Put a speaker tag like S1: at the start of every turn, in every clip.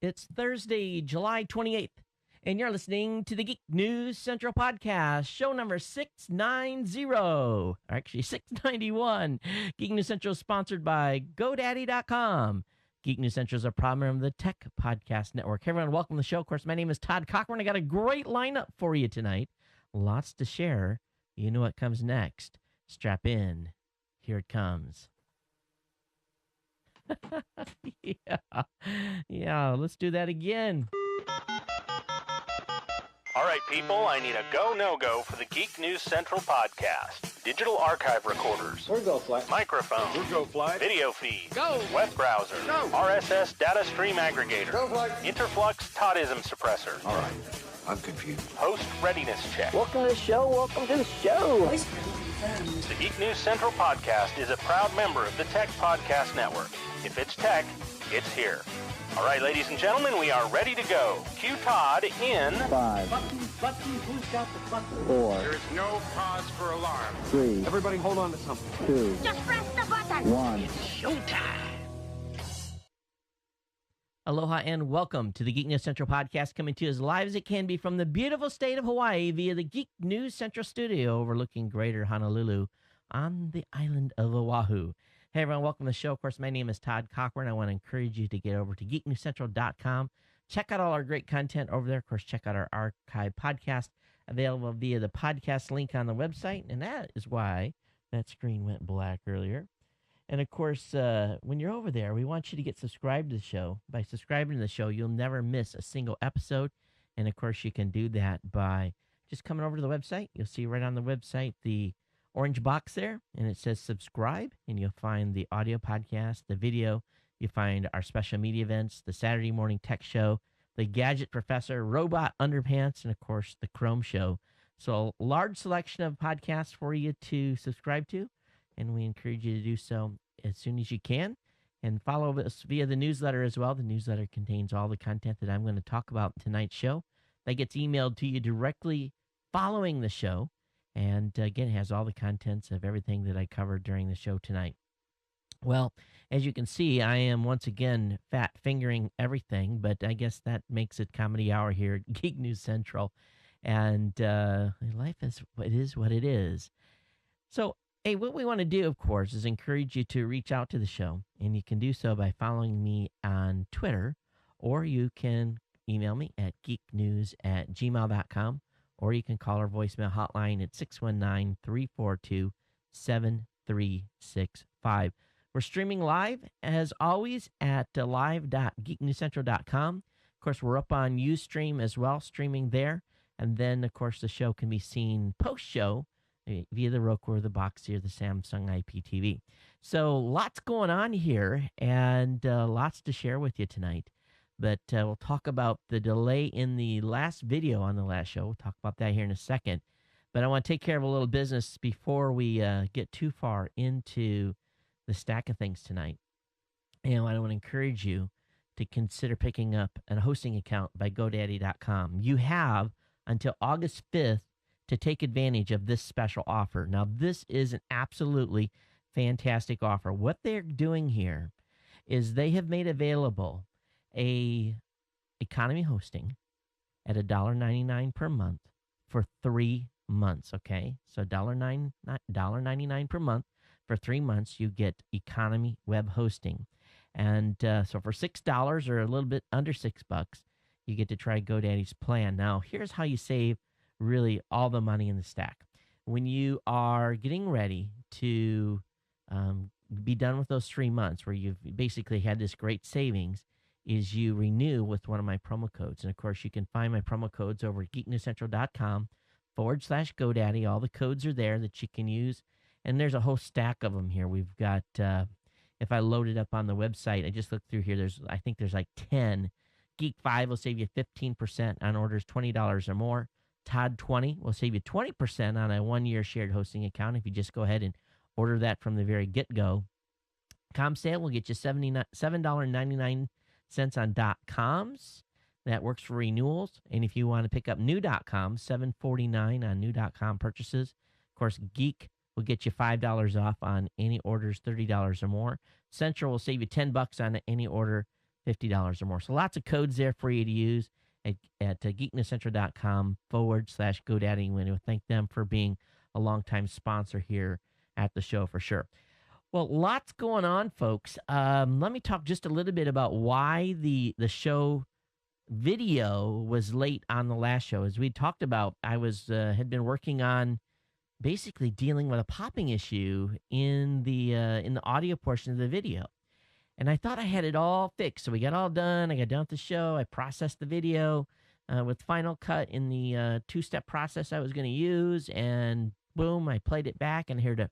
S1: It's Thursday, July 28th, and you're listening to the Geek News Central Podcast, show number 690, or actually 691. Geek News Central is sponsored by GoDaddy.com. Geek News Central is a proud member of the Tech Podcast Network. Hey, everyone, welcome to the show. Of course, my name is Todd Cochran. I got a great lineup for you tonight. Lots to share. You know what comes next. Strap in. Here it comes. Yeah, let's do that again.
S2: All right, people, I need a go, no-go for the Geek News Central podcast. Digital archive recorders.
S3: We're go fly.
S2: Microphone.
S3: We're go fly.
S2: Video feed.
S3: Go.
S2: Web browser.
S3: Go.
S2: RSS data stream aggregator.
S3: Go fly.
S2: Interflux Toddism suppressor.
S3: All right, I'm confused.
S2: Host readiness check.
S4: Welcome to the show. Welcome to the show.
S2: The Geek News Central podcast is a proud member of the Tech Podcast Network. If it's tech, it's here. All right, ladies and gentlemen, we are ready to go. Cue Todd in
S4: 5,
S5: Button, who's got the button?
S4: 4,
S3: There is no cause for alarm.
S4: 3,
S3: Everybody hold on to something.
S4: 2,
S6: Just press the button.
S4: 1.
S1: Aloha and welcome to the Geek News Central podcast, coming to you as live as it can be from the beautiful state of Hawaii via the Geek News Central studio overlooking Greater Honolulu on the island of Oahu. Hey everyone, welcome to the show. Of course, my name is Todd Cochran. I want to encourage you to get over to geeknewscentral.com. Check out all our great content over there. Of course, check out our archive podcast available via the podcast link on the website. And that is why that screen went black earlier. And of course, when you're over there, we want you to get subscribed to the show. By subscribing to the show, you'll never miss a single episode. And of course, you can do that by just coming over to the website. You'll see right on the website the orange box there, and it says subscribe. And you'll find the audio podcast, the video. You find our special media events, the Saturday morning tech show, the Gadget Professor, Robot Underpants, and of course, the Chrome Show. So a large selection of podcasts for you to subscribe to. And we encourage you to do so as soon as you can. And follow us via the newsletter as well. The newsletter contains all the content that I'm going to talk about in tonight's show. That gets emailed to you directly following the show. And again, it has all the contents of everything that I covered during the show tonight. Well, as you can see, I am once again fat fingering everything, but I guess that makes it comedy hour here at Geek News Central. And life is what it is. So, hey, what we want to do, of course, is encourage you to reach out to the show, and you can do so by following me on Twitter, or you can email me at geeknews@gmail.com, or you can call our voicemail hotline at 619-342-7365. We're streaming live, as always, at live.geeknewscentral.com. Of course, we're up on Ustream as well, streaming there. And then, of course, the show can be seen post-show via the Roku or the Boxee or the Samsung IPTV. So lots going on here and lots to share with you tonight. But we'll talk about the delay in the last video on the last show. We'll talk about that here in a second. But I want to take care of a little business before we get too far into the stack of things tonight. And I want to encourage you to consider picking up a hosting account by GoDaddy.com. You have until August 5th to take advantage of this special offer. Now, this is an absolutely fantastic offer. What they're doing here is they have made available a economy hosting at $1.99 per month for 3 months, okay? So $1.99 per month for 3 months, you get economy web hosting. And so for $6 or a little bit under $6, you get to try GoDaddy's plan. Now, here's how you save really all the money in the stack. When you are getting ready to be done with those 3 months where you've basically had this great savings, is you renew with one of my promo codes. And of course, you can find my promo codes over at geeknewscentral.com/GoDaddy. All the codes are there that you can use. And there's a whole stack of them here. We've got, if I load it up on the website, I just looked through here, I think there's like 10. Geek 5 will save you 15% on orders $20 or more. Todd 20 will save you 20% on a 1-year shared hosting account if you just go ahead and order that from the very get-go. ComSale will get you $7.99 on .coms. That works for renewals. And if you want to pick up new .com, $7.49 on new .com purchases. Of course, Geek will get you $5 off on any orders $30 or more. Central will save you $10 on any order $50 or more. So lots of codes there for you to use at geeknewscentral.com/GoDaddy. We want to thank them for being a longtime sponsor here at the show for sure. Well, lots going on, folks. Let me talk just a little bit about why the show video was late on the last show. As we talked about, I had been working on basically dealing with a popping issue in the audio portion of the video. And I thought I had it all fixed. So we got all done. I got done with the show. I processed the video with Final Cut in the two-step process I was going to use. And boom, I played it back and heard it.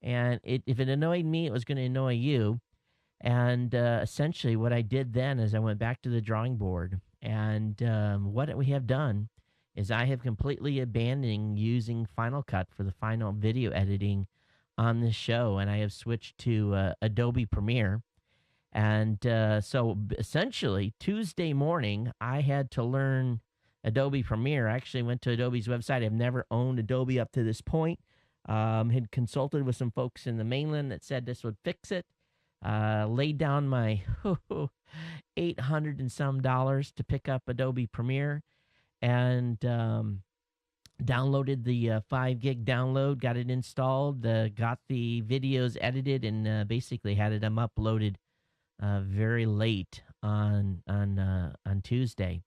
S1: And if it annoyed me, it was going to annoy you. And essentially what I did then is I went back to the drawing board. And what we have done is I have completely abandoned using Final Cut for the final video editing on this show, and I have switched to Adobe Premiere. And so essentially Tuesday morning, I had to learn Adobe Premiere. I actually went to Adobe's website. I've never owned Adobe up to this point. Had consulted with some folks in the mainland that said this would fix it. Laid down my $800 and some to pick up Adobe Premiere, and downloaded the 5 gig download, got it installed, got the videos edited, and basically had them uploaded very late on Tuesday.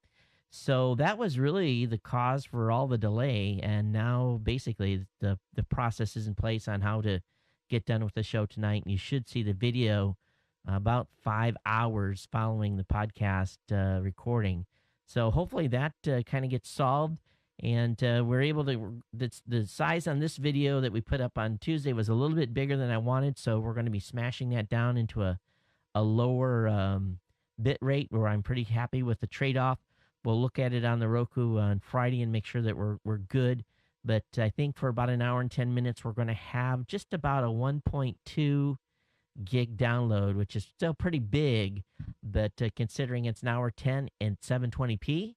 S1: So that was really the cause for all the delay, and now basically the process is in place on how to get done with the show tonight. And you should see the video about 5 hours following the podcast recording. So hopefully that kind of gets solved. And we're able to, the size on this video that we put up on Tuesday was a little bit bigger than I wanted. So we're going to be smashing that down into a lower bit rate where I'm pretty happy with the trade-off. We'll look at it on the Roku on Friday and make sure that we're good. But I think for about an hour and 10 minutes, we're going to have just about a 1.2 gig download, which is still pretty big. But considering it's an hour 10 and 720p,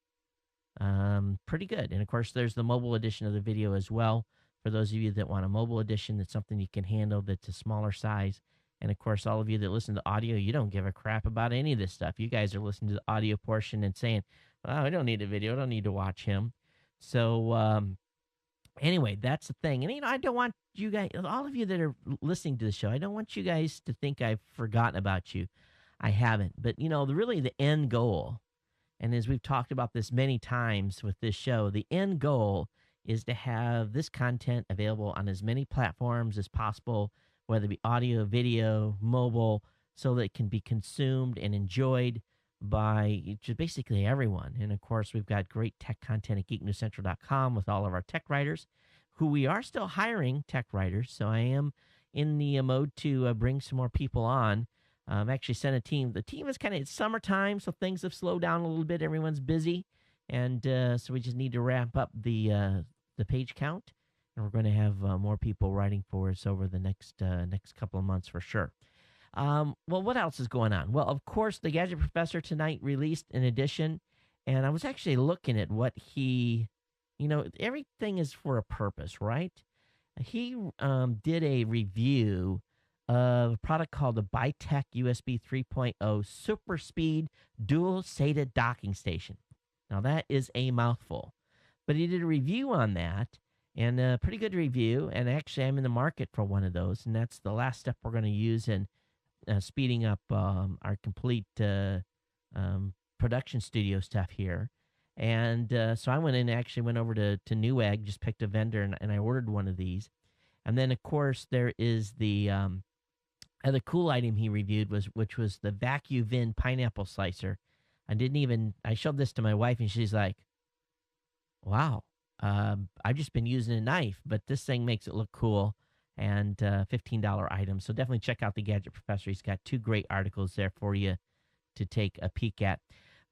S1: pretty good. And of course, there's the mobile edition of the video as well. For those of you that want a mobile edition, that's something you can handle, that's a smaller size. And of course, all of you that listen to audio, you don't give a crap about any of this stuff. You guys are listening to the audio portion and saying, well, I don't need a video. I don't need to watch him. So anyway, that's the thing. And, I don't want you guys, all of you that are listening to the show, I don't want you guys to think I've forgotten about you. I haven't. But, really the end goal, and as we've talked about this many times with this show, the end goal is to have this content available on as many platforms as possible, whether it be audio, video, mobile, so that it can be consumed and enjoyed by just basically everyone. And of course, we've got great tech content at geeknewscentral.com with all of our tech writers, who we are still hiring tech writers. So I am in the mode to bring some more people on. Actually sent a team. The team is it's summertime, so things have slowed down a little bit. Everyone's busy. And so we just need to ramp up the page count. And we're going to have more people writing for us over the next couple of months for sure. Well, what else is going on? Well, of course, the Gadget Professor tonight released an edition, and I was actually looking at what he, everything is for a purpose, right? He did a review of a product called the Bytech USB 3.0 Super Speed Dual SATA Docking Station. Now, that is a mouthful, but he did a review on that, and a pretty good review, and actually I'm in the market for one of those, and that's the last step we're going to use in speeding up our complete production studio stuff here. And so I went in and actually went over to Newegg, just picked a vendor, and I ordered one of these. And then, of course, there is the other cool item he reviewed, which was the VacuVin pineapple slicer. I showed this to my wife, and she's like, wow, I've just been using a knife, but this thing makes it look cool. And $15 item. So definitely check out the Gadget Professor. He's got 2 great articles there for you to take a peek at.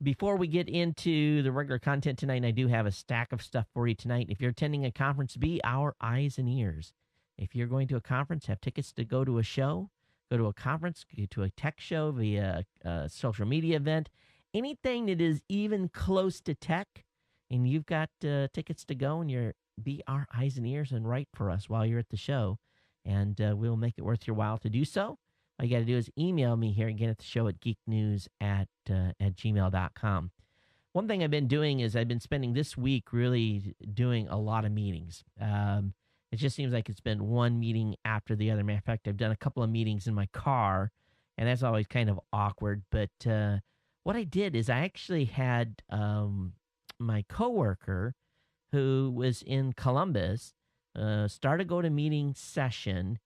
S1: Before we get into the regular content tonight, I do have a stack of stuff for you tonight. If you're attending a conference, be our eyes and ears. If you're going to a conference, have tickets to go to a show, go to a conference, go to a tech show, via a social media event, anything that is even close to tech, and you've got tickets to go, and be our eyes and ears and write for us while you're at the show. And we'll make it worth your while to do so. all you got to do is email me here again at the show at geeknews at gmail.com. One thing I've been doing is I've been spending this week really doing a lot of meetings. It just seems like it's been one meeting after the other. Matter of fact, I've done a couple of meetings in my car, and that's always kind of awkward. But what I did is I actually had my coworker who was in Columbus start a go-to-meeting session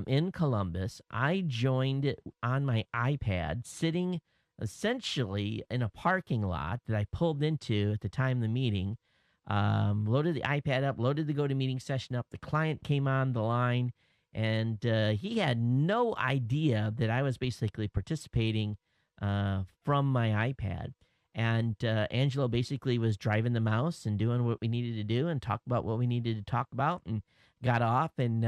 S1: in Columbus. I joined it on my iPad, sitting essentially in a parking lot that I pulled into at the time of the meeting, loaded the iPad up, loaded the go-to-meeting session up. The client came on the line, and he had no idea that I was basically participating from my iPad. And Angelo basically was driving the mouse and doing what we needed to do and talk about what we needed to talk about, and got off and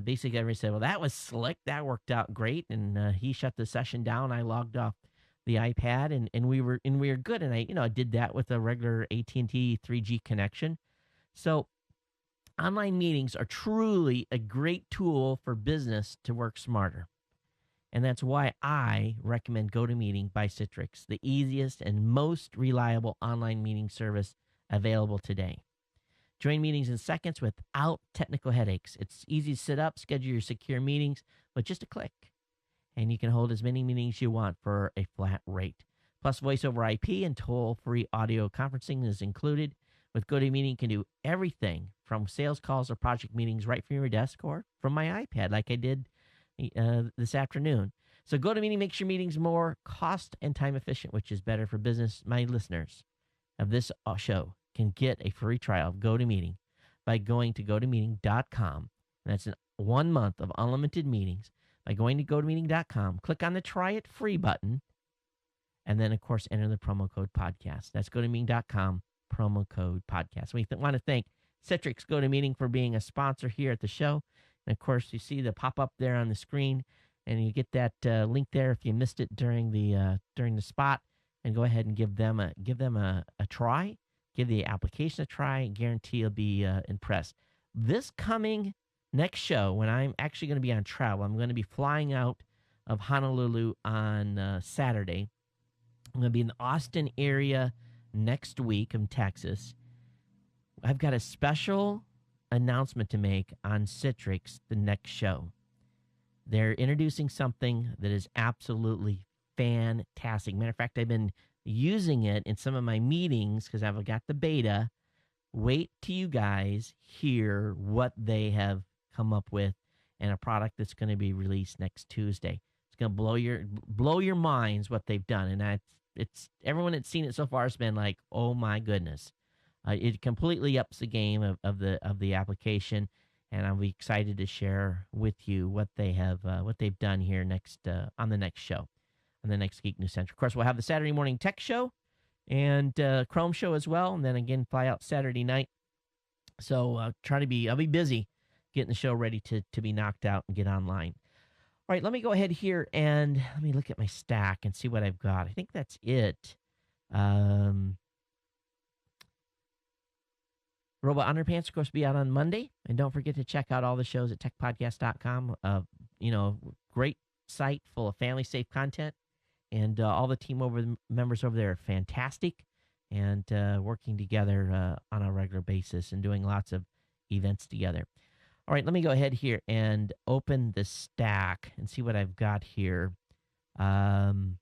S1: basically everybody said, well, that was slick. That worked out great. And he shut the session down. I logged off the iPad and we were good. And I did that with a regular AT&T 3G connection. So online meetings are truly a great tool for business to work smarter. And that's why I recommend GoToMeeting by Citrix, the easiest and most reliable online meeting service available today. Join meetings in seconds without technical headaches. It's easy to set up, schedule your secure meetings with just a click. And you can hold as many meetings you want for a flat rate. Plus, voice over IP and toll-free audio conferencing is included. With GoToMeeting, you can do everything from sales calls or project meetings right from your desk or from my iPad like I did this afternoon. So GoToMeeting makes your meetings more cost and time efficient, which is better for business. My listeners of this show can get a free trial of GoToMeeting by going to gotomeeting.com. That's 1 month of unlimited meetings by going to gotomeeting.com. Click on the Try It Free button, and then, of course, enter the promo code podcast. That's gotomeeting.com, promo code podcast. We want to thank Citrix GoToMeeting for being a sponsor here at the show. And, of course, you see the pop-up there on the screen, and you get that link there if you missed it during the spot. And go ahead and give them a try. Give the application a try. I guarantee you'll be impressed. This coming next show, when I'm actually going to be on travel, I'm going to be flying out of Honolulu on Saturday. I'm going to be in the Austin area next week in Texas. I've got a special announcement to make on Citrix the next show. They're introducing something that is absolutely fantastic. Matter of fact, I've been using it in some of my meetings because I've got the beta. Wait till you guys hear what they have come up with and a product that's going to be released next Tuesday. It's going to blow your minds what they've done, and it's everyone that's seen it so far has been like, oh my goodness. It completely ups the game of the application, and I'll be excited to share with you what they've done here next on the next show, on the next Geek News Central. Of course, we'll have the Saturday morning tech show and Chrome show as well, and then again fly out Saturday night. So I'll be busy getting the show ready to be knocked out and get online. All right, let me go ahead here and let me look at my stack and see what I've got. I think that's it. Robot Underpants, of course, will be out on Monday. And don't forget to check out all the shows at techpodcast.com. Great site full of family-safe content. And all the team members over there are fantastic and working together on a regular basis and doing lots of events together. All right, let me go ahead here and open the stack and see what I've got here. Again,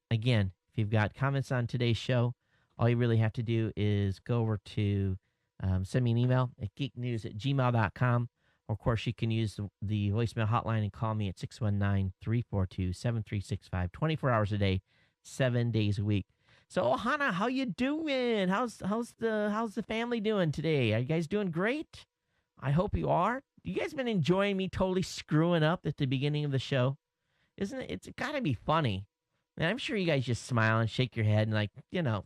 S1: if you've got comments on today's show, all you really have to do is go over to send me an email at geeknews@gmail.com. Or, of course, you can use the voicemail hotline and call me at 619-342-7365, 24 hours a day, 7 days a week. So, Ohana, how you doing? How's the family doing today? Are you guys doing great? I hope you are. You guys been enjoying me totally screwing up at the beginning of the show? Isn't it? It's got to be funny. And I'm sure you guys just smile and shake your head and like,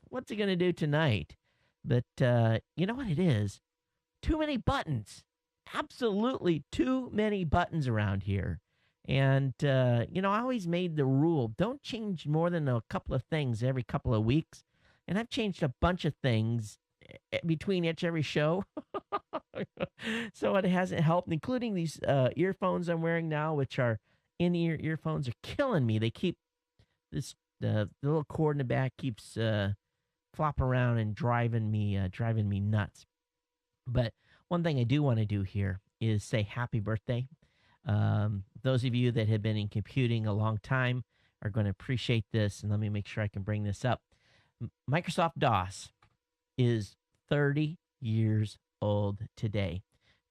S1: what's he going to do tonight? But you know what it is? Too many buttons. Absolutely too many buttons around here. And, I always made the rule, don't change more than a couple of things every couple of weeks. And I've changed a bunch of things between every show. So it hasn't helped, including these earphones I'm wearing now, which are in-ear earphones, are killing me. They keep the little cord in the back keeps flopping around and driving me nuts. But one thing I do want to do here is say happy birthday. Those of you that have been in computing a long time are going to appreciate this, and let me make sure I can bring this up. Microsoft DOS is 30 years old today.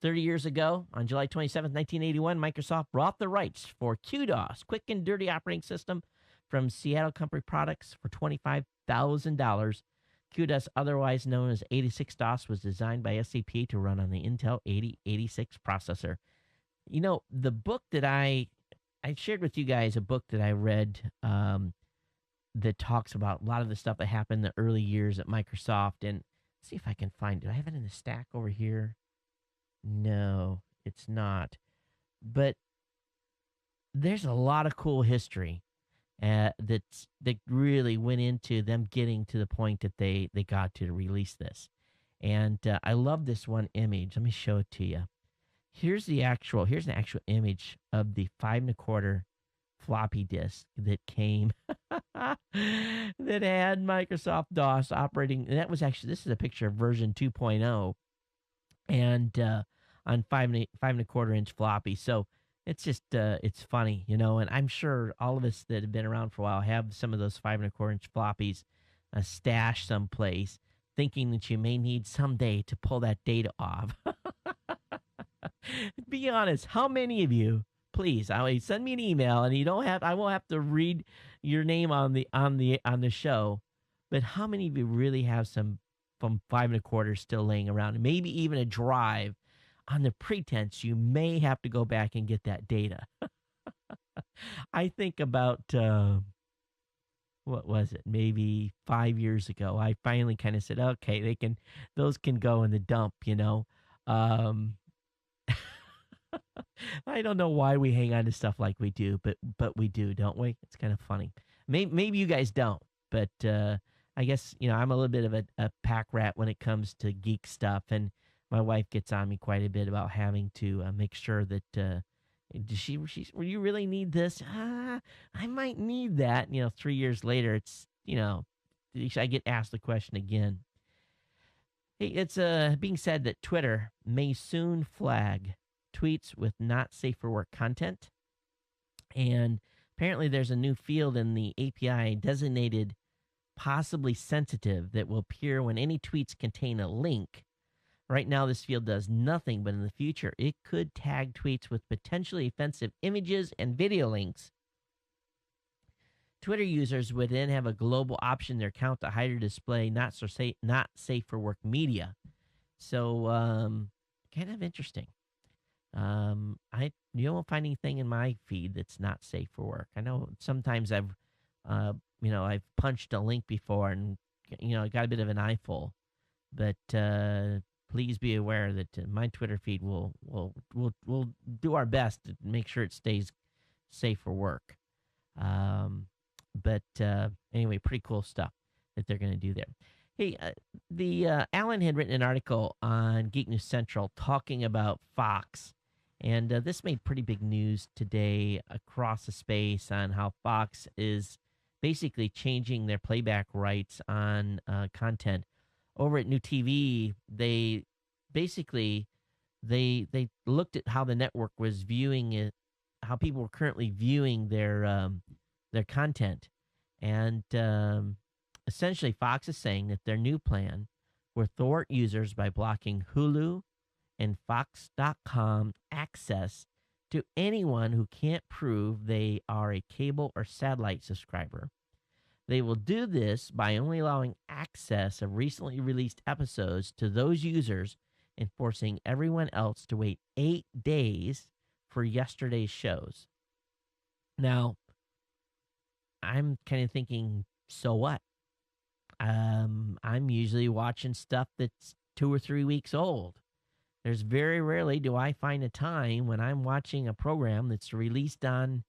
S1: 30 years ago, on July 27th, 1981, Microsoft bought the rights for QDOS, Quick and Dirty Operating System, from Seattle Company Products for $25,000. QDOS, otherwise known as 86DOS, was designed by SAP to run on the Intel 8086 processor. You know, the book that I shared with you guys, a book that I read that talks about a lot of the stuff that happened in the early years at Microsoft. And see if I can find it. Do I have it in the stack over here? No, it's not. But there's a lot of cool history that really went into them getting to the point that they got to release this. And I love this one image. Let me show it to you. Here's an actual image of the 5 1/4 floppy disk that came that had Microsoft DOS operating. And that was actually, this is a picture of version 2.0 and on 5 1/4 inch floppy. So it's just, it's funny, you know, and I'm sure all of us that have been around for a while have some of those 5 1/4 inch floppies stashed someplace, thinking that you may need someday to pull that data off. Be honest, how many of you, please, send me an email, and I won't have to read your name on the show, but how many of you really have some from 5 1/4 still laying around, and maybe even a drive on the pretense you may have to go back and get that data? I think about, what was it, maybe 5 years ago, I finally kind of said, okay, those can go in the dump, you know. I don't know why we hang on to stuff like we do, but we do, don't we? It's kind of funny. Maybe you guys don't, but I guess, you know, I'm a little bit of a pack rat when it comes to geek stuff, and my wife gets on me quite a bit about having to make sure that will you really need this? I might need that. You know, 3 years later, it's, you know, I get asked the question again. Hey, it's being said that Twitter may soon flag tweets with not safe for work content. And apparently there's a new field in the API designated possibly sensitive that will appear when any tweets contain a link. Right now, this field does nothing, but in the future, it could tag tweets with potentially offensive images and video links. Twitter users would then have a global option in their account to hide or display not safe for work media. So, kind of interesting. You won't find anything in my feed that's not safe for work. I know sometimes I've punched a link before and, you know, I got a bit of an eyeful, but please be aware that my Twitter feed will do our best to make sure it stays safe for work. But anyway, pretty cool stuff that they're going to do there. Hey, Alan had written an article on Geek News Central talking about Fox, and this made pretty big news today across the space on how Fox is basically changing their playback rights on content. Over at New TV, they basically they looked at how the network was viewing it, how people were currently viewing their content, and essentially Fox is saying that their new plan will thwart users by blocking Hulu and Fox.com access to anyone who can't prove they are a cable or satellite subscriber. They will do this by only allowing access of recently released episodes to those users and forcing everyone else to wait 8 days for yesterday's shows. Now, I'm kind of thinking, so what? I'm usually watching stuff that's 2 or 3 weeks old. There's very rarely do I find a time when I'm watching a program that's released on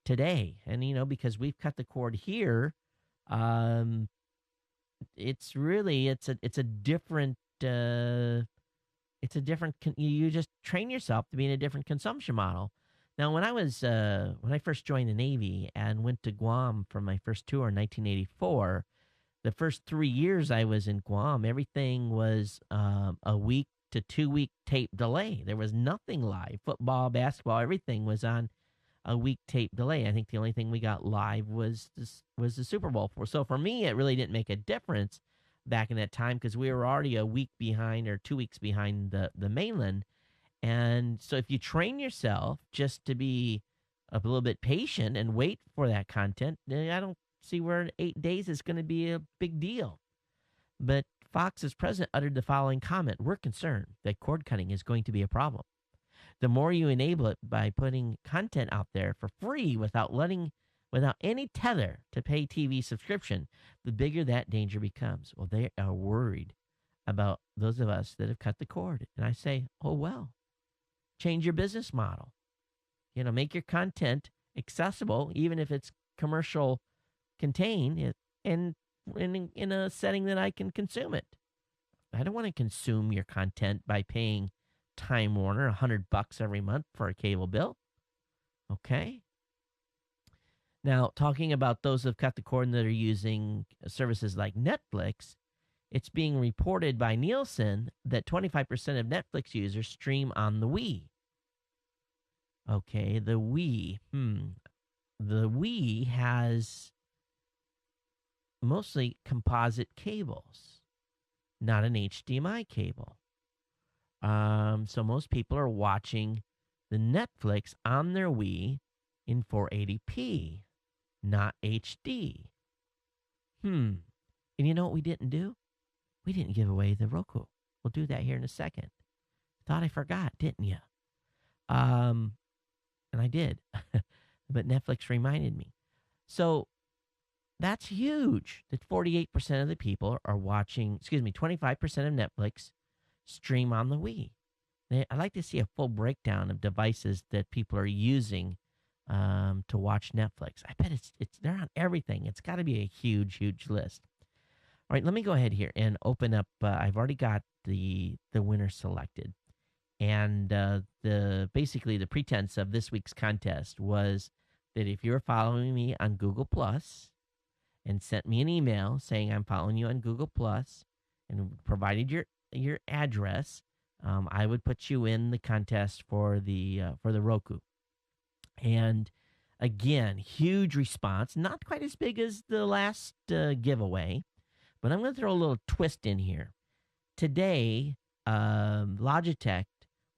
S1: today. And, you know, because we've cut the cord here, it's really it's a different you just train yourself to be in a different consumption model. Now, when I first joined the Navy and went to Guam for my first tour in 1984, the first 3 years I was in Guam, everything was a week to 2 week tape delay. There was nothing live. Football, basketball, everything was on a week tape delay. I think the only thing we got live was the Super Bowl. So for me, it really didn't make a difference back in that time because we were already a week behind or 2 weeks behind the mainland. And so if you train yourself just to be a little bit patient and wait for that content, then I don't see where 8 days is going to be a big deal. But Fox's president uttered the following comment: "We're concerned that cord cutting is going to be a problem. The more you enable it by putting content out there for free without any tether to pay TV subscription, the bigger that danger becomes." Well, they are worried about those of us that have cut the cord. And I say, oh, well, change your business model. Make your content accessible, even if it's commercial contained, and in a setting that I can consume it. I don't want to consume your content by paying Time Warner $100 every month for a cable bill. Okay. Now, talking about those who've cut the cord that are using services like Netflix, it's being reported by Nielsen that 25% of Netflix users stream on the Wii. Okay, the Wii. The Wii has mostly composite cables, not an HDMI cable. So most people are watching the Netflix on their Wii in 480p, not HD. And you know what we didn't do? We didn't give away the Roku. We'll do that here in a second. Thought I forgot, didn't you? And I did. But Netflix reminded me. So that's huge that 48% of the people are watching, 25% of Netflix stream on the Wii. I'd like to see a full breakdown of devices that people are using to watch Netflix. I bet they're on everything. It's got to be a huge, huge list. All right, let me go ahead here and open up. I've already got the winner selected. And basically the pretense of this week's contest was that if you're following me on Google Plus and sent me an email saying I'm following you on Google Plus and provided your address, I would put you in the contest for the Roku. And again, huge response, not quite as big as the last giveaway, but I'm going to throw a little twist in here. Today, Logitech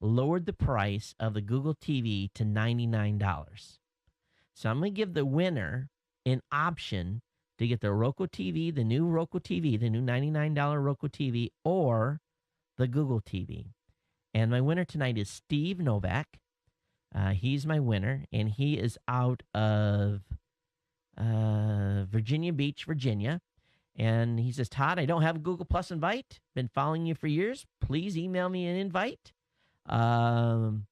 S1: lowered the price of the Google TV to $99. So I'm going to give the winner an option to get the Roku TV, the new Roku TV, the new $99 Roku TV, or the Google TV. And my winner tonight is Steve Novak. He's my winner, and he is out of Virginia Beach, Virginia. And he says, Todd, I don't have a Google Plus invite. Been following you for years. Please email me an invite. And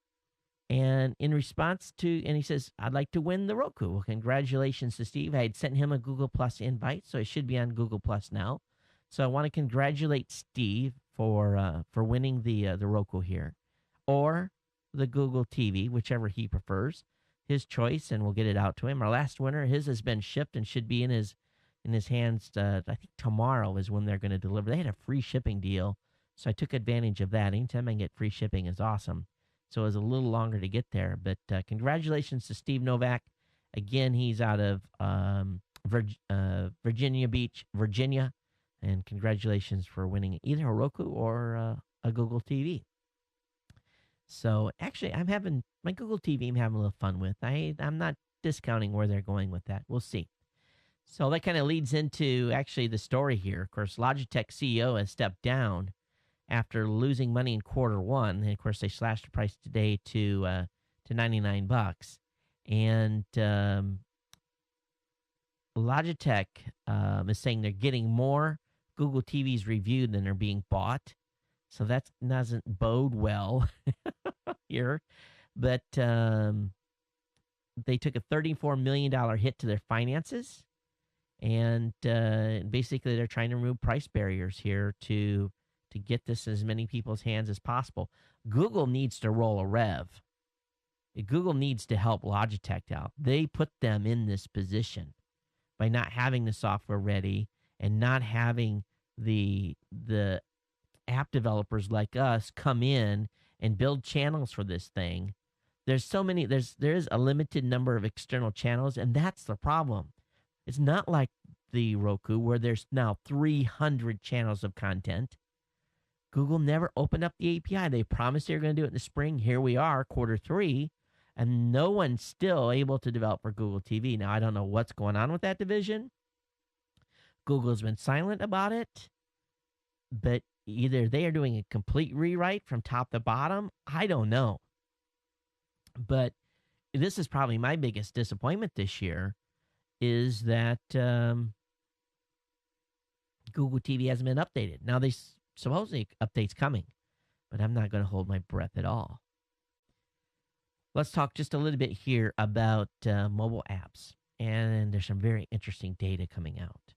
S1: in response to, and he says, I'd like to win the Roku. Well, congratulations to Steve. I had sent him a Google Plus invite, so it should be on Google Plus now. So I want to congratulate Steve for winning the Roku here, or the Google TV, whichever he prefers. His choice, and we'll get it out to him. Our last winner, his has been shipped and should be in his hands. I think tomorrow is when they're going to deliver. They had a free shipping deal, so I took advantage of that. Anytime I can get free shipping is awesome. So it was a little longer to get there, but congratulations to Steve Novak. Again, he's out of Virginia Beach, Virginia, and congratulations for winning either a Roku or a Google TV. So actually, I'm having my Google TV. I'm having a little fun with. I'm not discounting where they're going with that. We'll see. So that kind of leads into actually the story here. Of course, Logitech CEO has stepped down after losing money in Q1. And of course, they slashed the price today to $99. And Logitech is saying they're getting more Google TVs reviewed than are being bought. So that doesn't bode well here. But they took a $34 million hit to their finances. And basically, they're trying to remove price barriers here to get this in as many people's hands as possible. Google needs to roll a rev. Google needs to help Logitech out. They put them in this position by not having the software ready and not having the app developers like us come in and build channels for this thing. There's so many. There is a limited number of external channels, and that's the problem. It's not like the Roku where there's now 300 channels of content. Google never opened up the API. They promised they were going to do it in the spring. Here we are, Q3, and no one's still able to develop for Google TV. Now, I don't know what's going on with that division. Google's been silent about it, but either they are doing a complete rewrite from top to bottom. I don't know. But this is probably my biggest disappointment this year is that Google TV hasn't been updated. Now, they supposedly updates coming, but I'm not going to hold my breath at all. Let's talk just a little bit here about mobile apps. And there's some very interesting data coming out.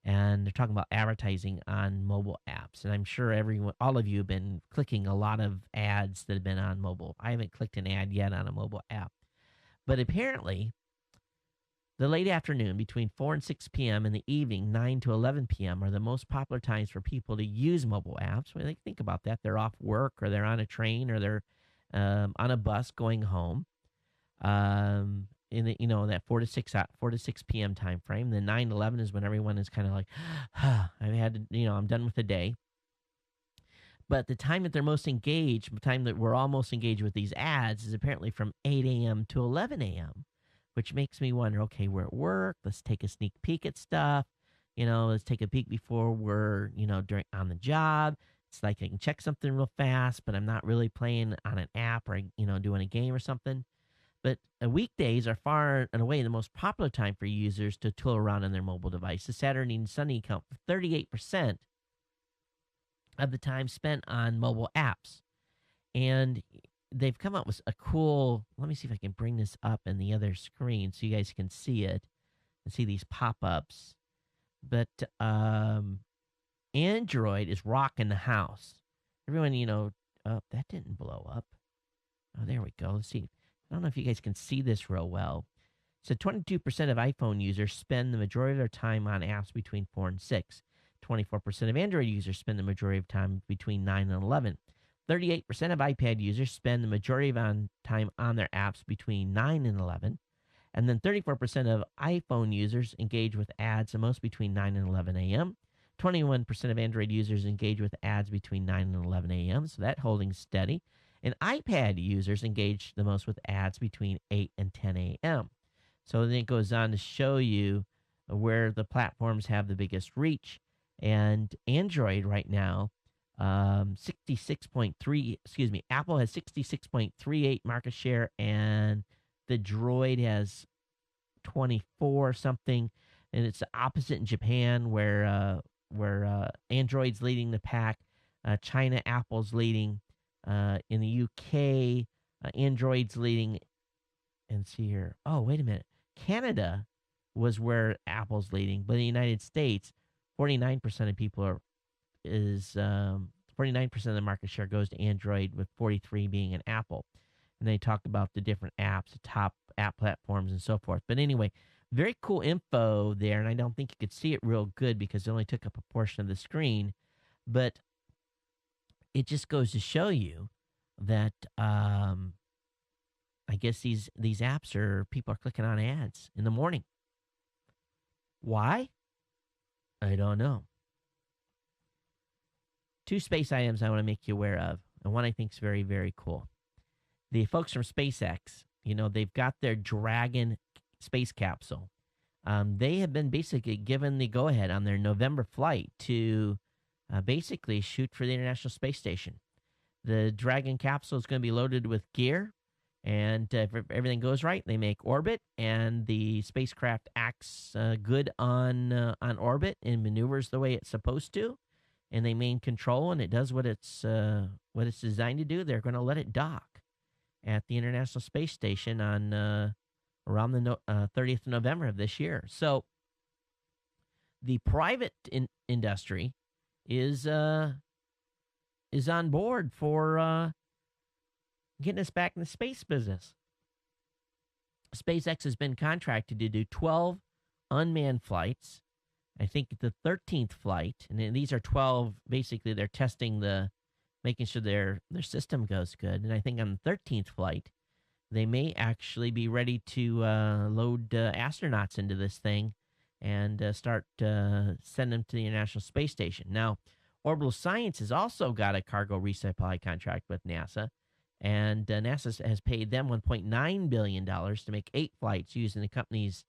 S1: And they're talking about advertising on mobile apps. And I'm sure all of you have been clicking a lot of ads that have been on mobile. I haven't clicked an ad yet on a mobile app. But apparently, the late afternoon between 4 and 6 p.m. and the evening, 9 to 11 p.m. are the most popular times for people to use mobile apps. When they think about that, they're off work or they're on a train or they're on a bus going home. In the, that 4 to 6 p.m. time frame. The 9 to 11 is when everyone is kind of like, I'm done with the day. But the time that they're most engaged, the time that we're all most engaged with these ads is apparently from 8 a.m. to 11 a.m., which makes me wonder, okay, we're at work. Let's take a sneak peek at stuff. Let's take a peek before we're, on the job. It's like I can check something real fast, but I'm not really playing on an app or, doing a game or something. But weekdays are far and away the most popular time for users to tool around on their mobile devices. Saturday and Sunday account for 38% of the time spent on mobile apps. And they've come up with a cool, let me see if I can bring this up in the other screen so you guys can see it and see these pop-ups. But Android is rocking the house. Everyone, that didn't blow up. Oh, there we go. Let's see. I don't know if you guys can see this real well. So 22% of iPhone users spend the majority of their time on apps between 4 and 6. 24% of Android users spend the majority of time between 9 and 11. 38% of iPad users spend the majority of time on their apps between 9 and 11. And then 34% of iPhone users engage with ads the most between 9 and 11 a.m. 21% of Android users engage with ads between 9 and 11 a.m., so that holding steady. And iPad users engage the most with ads between 8 and 10 a.m. So then it goes on to show you where the platforms have the biggest reach. And Android right now, Apple has 66.38 market share, and the Droid has 24 something. And it's the opposite in Japan, where Android's leading the pack. China, Apple's leading. In the UK, Android's leading. And see here. Oh, wait a minute. Canada was where Apple's leading, but in the United States, 49% of people 49% of the market share goes to Android, with 43 being an Apple. And they talked about the different apps, the top app platforms, and so forth. But anyway, very cool info there, and I don't think you could see it real good because it only took up a portion of the screen. But it just goes to show you that I guess these apps people are clicking on ads in the morning. Why? I don't know. 2 space items I want to make you aware of, and one I think is very, very cool. The folks from SpaceX, they've got their Dragon space capsule. They have been basically given the go-ahead on their November flight to basically shoot for the International Space Station. The Dragon capsule is going to be loaded with gear, and if everything goes right, they make orbit, and the spacecraft acts good on orbit and maneuvers the way it's supposed to, and they maintain control, and it does what it's designed to do. They're going to let it dock at the International Space Station on around the 30th of November of this year. So the private industry is on board for getting us back in the space business. SpaceX has been contracted to do 12 unmanned flights. I think the 13th flight, and then these are 12, basically they're testing making sure their system goes good. And I think on the 13th flight, they may actually be ready to load astronauts into this thing and start sending them to the International Space Station. Now, Orbital Science has also got a cargo resupply contract with NASA, and NASA has paid them $1.9 billion to make 8 flights using the company's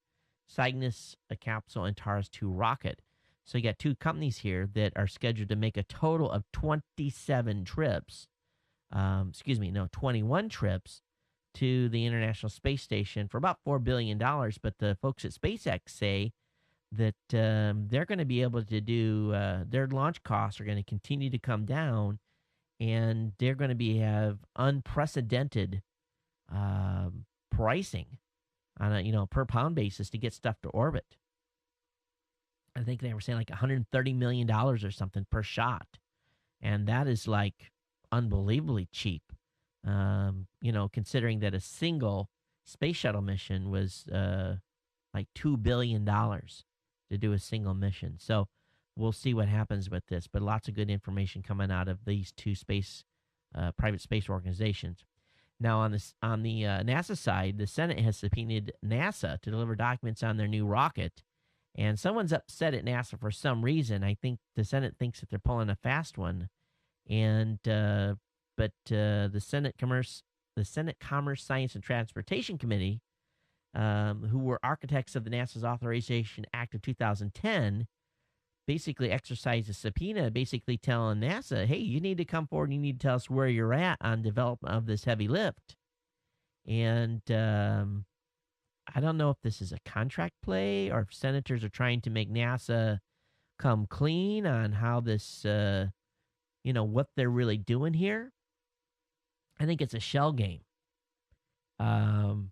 S1: Cygnus capsule and Taurus 2 rocket. So you got 2 companies here that are scheduled to make a total of 27 trips. 21 trips to the International Space Station for about $4 billion. But the folks at SpaceX say that they're going to be able to do, their launch costs are going to continue to come down, and they're going to have unprecedented pricing on a per pound basis to get stuff to orbit. I think they were saying like $130 million or something per shot. And that is like unbelievably cheap, considering that a single space shuttle mission was like $2 billion to do a single mission. So we'll see what happens with this, but lots of good information coming out of these 2 private space organizations. Now, on the NASA side, the Senate has subpoenaed NASA to deliver documents on their new rocket, and someone's upset at NASA for some reason. I think the Senate thinks that they're pulling a fast one, and but the Senate Commerce, Science, and Transportation Committee, who were architects of the NASA's Authorization Act of 2010, basically exercised a subpoena, basically telling NASA, hey, you need to come forward and you need to tell us where you're at on development of this heavy lift. And I don't know if this is a contract play or if senators are trying to make NASA come clean on how this, what they're really doing here. I think it's a shell game. The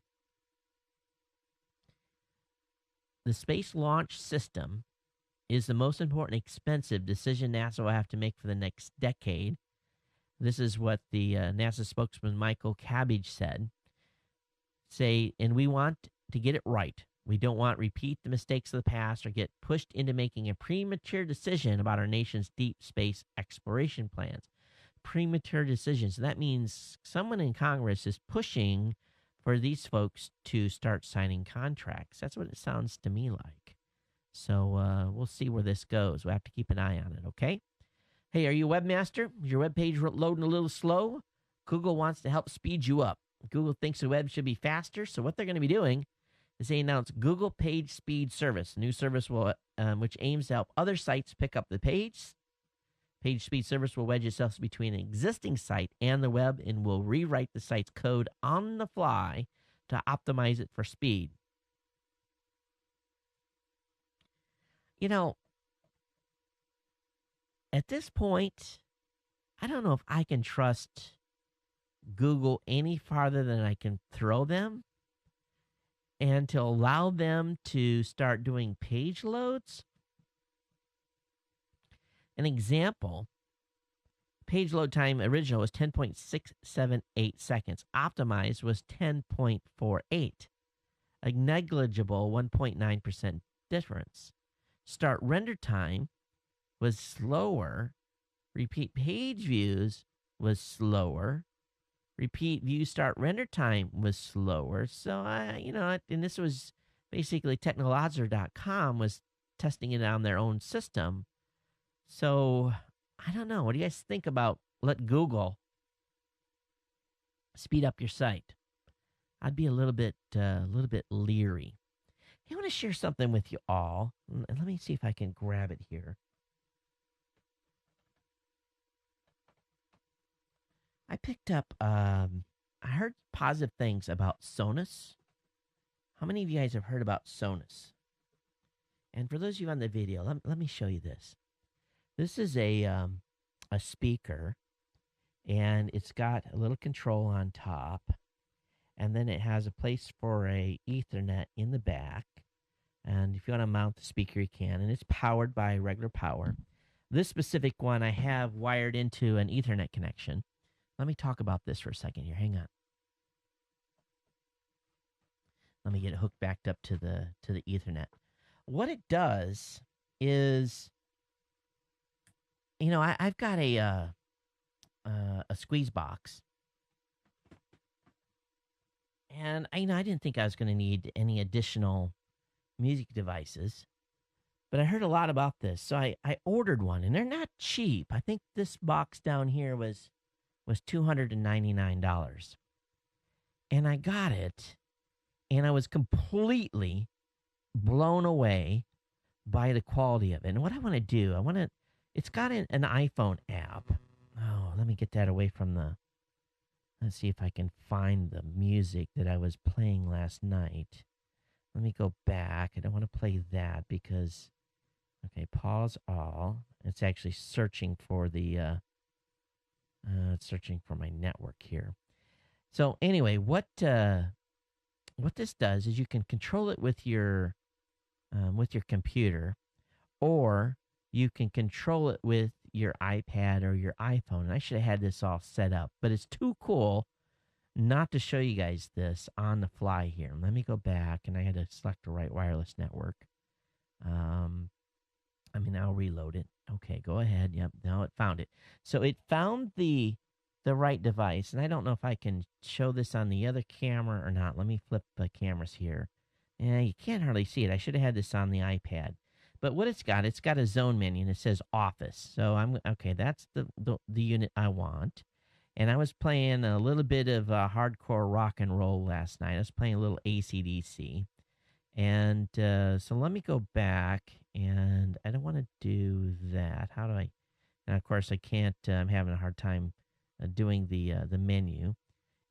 S1: Space Launch System is the most important expensive decision NASA will have to make for the next decade. This is what the NASA spokesman Michael Cabbage said. And we want to get it right. We don't want to repeat the mistakes of the past or get pushed into making a premature decision about our nation's deep space exploration plans. Premature decisions. That means someone in Congress is pushing for these folks to start signing contracts. That's what it sounds to me like. So we'll see where this goes. We'll have to keep an eye on it, okay? Hey, are you a webmaster? Is your web page loading a little slow? Google wants to help speed you up. Google thinks the web should be faster, so what they're going to be doing is they announced Google Page Speed Service. A new service which aims to help other sites pick up the page. Page Speed Service will wedge itself between an existing site and the web and will rewrite the site's code on the fly to optimize it for speed. At this point, I don't know if I can trust Google any farther than I can throw them, and to allow them to start doing page loads. An example, page load time original was 10.678 seconds. Optimized was 10.48, a negligible 1.9% difference. Start render time was slower. Repeat page views was slower. Repeat view start render time was slower. So, and this was basically technolodzer.com was testing it on their own system. So, I don't know. What do you guys think about let Google speed up your site? I'd be a little bit leery. I want to share something with you all. Let me see if I can grab it here. I picked up, I heard positive things about Sonos. How many of you guys have heard about Sonos? And for those of you on the video, let me show you this. This is a speaker, and it's got a little control on top, and then it has a place for a Ethernet in the back. And if you want to mount the speaker, you can. And it's powered by regular power. This specific one I have wired into an Ethernet connection. Let me talk about this for a second here. Hang on. Let me get it hooked back up to the Ethernet. What it does is, I've got a squeeze box, and I didn't think I was going to need any additional music devices, but I heard a lot about this, so I ordered one, and they're not cheap. I think this box down here was $299, and I got it, and I was completely blown away by the quality of it. And what I want to do, it's got an iPhone app. Oh, let me get that away from let's see if I can find the music that I was playing last night. Let me go back. I don't want to play that because, okay, pause all. It's actually searching for it's searching for my network here. So anyway, what this does is you can control it with your computer, or you can control it with your iPad or your iPhone. And I should have had this all set up, but it's too cool not to show you guys this on the fly here. Let me go back, and I had to select the right wireless network. I'll reload it. Okay, go ahead. Yep, now it found it. So it found the right device, and I don't know if I can show this on the other camera or not. Let me flip the cameras here. Yeah, you can't hardly see it. I should have had this on the iPad. But what it's got a zone menu, and it says Office. So that's the unit I want. And I was playing a little bit of hardcore rock and roll last night. I was playing a little AC/DC. And so let me go back, and I don't want to do that. How do I? And of course, I can't. I'm having a hard time doing the menu.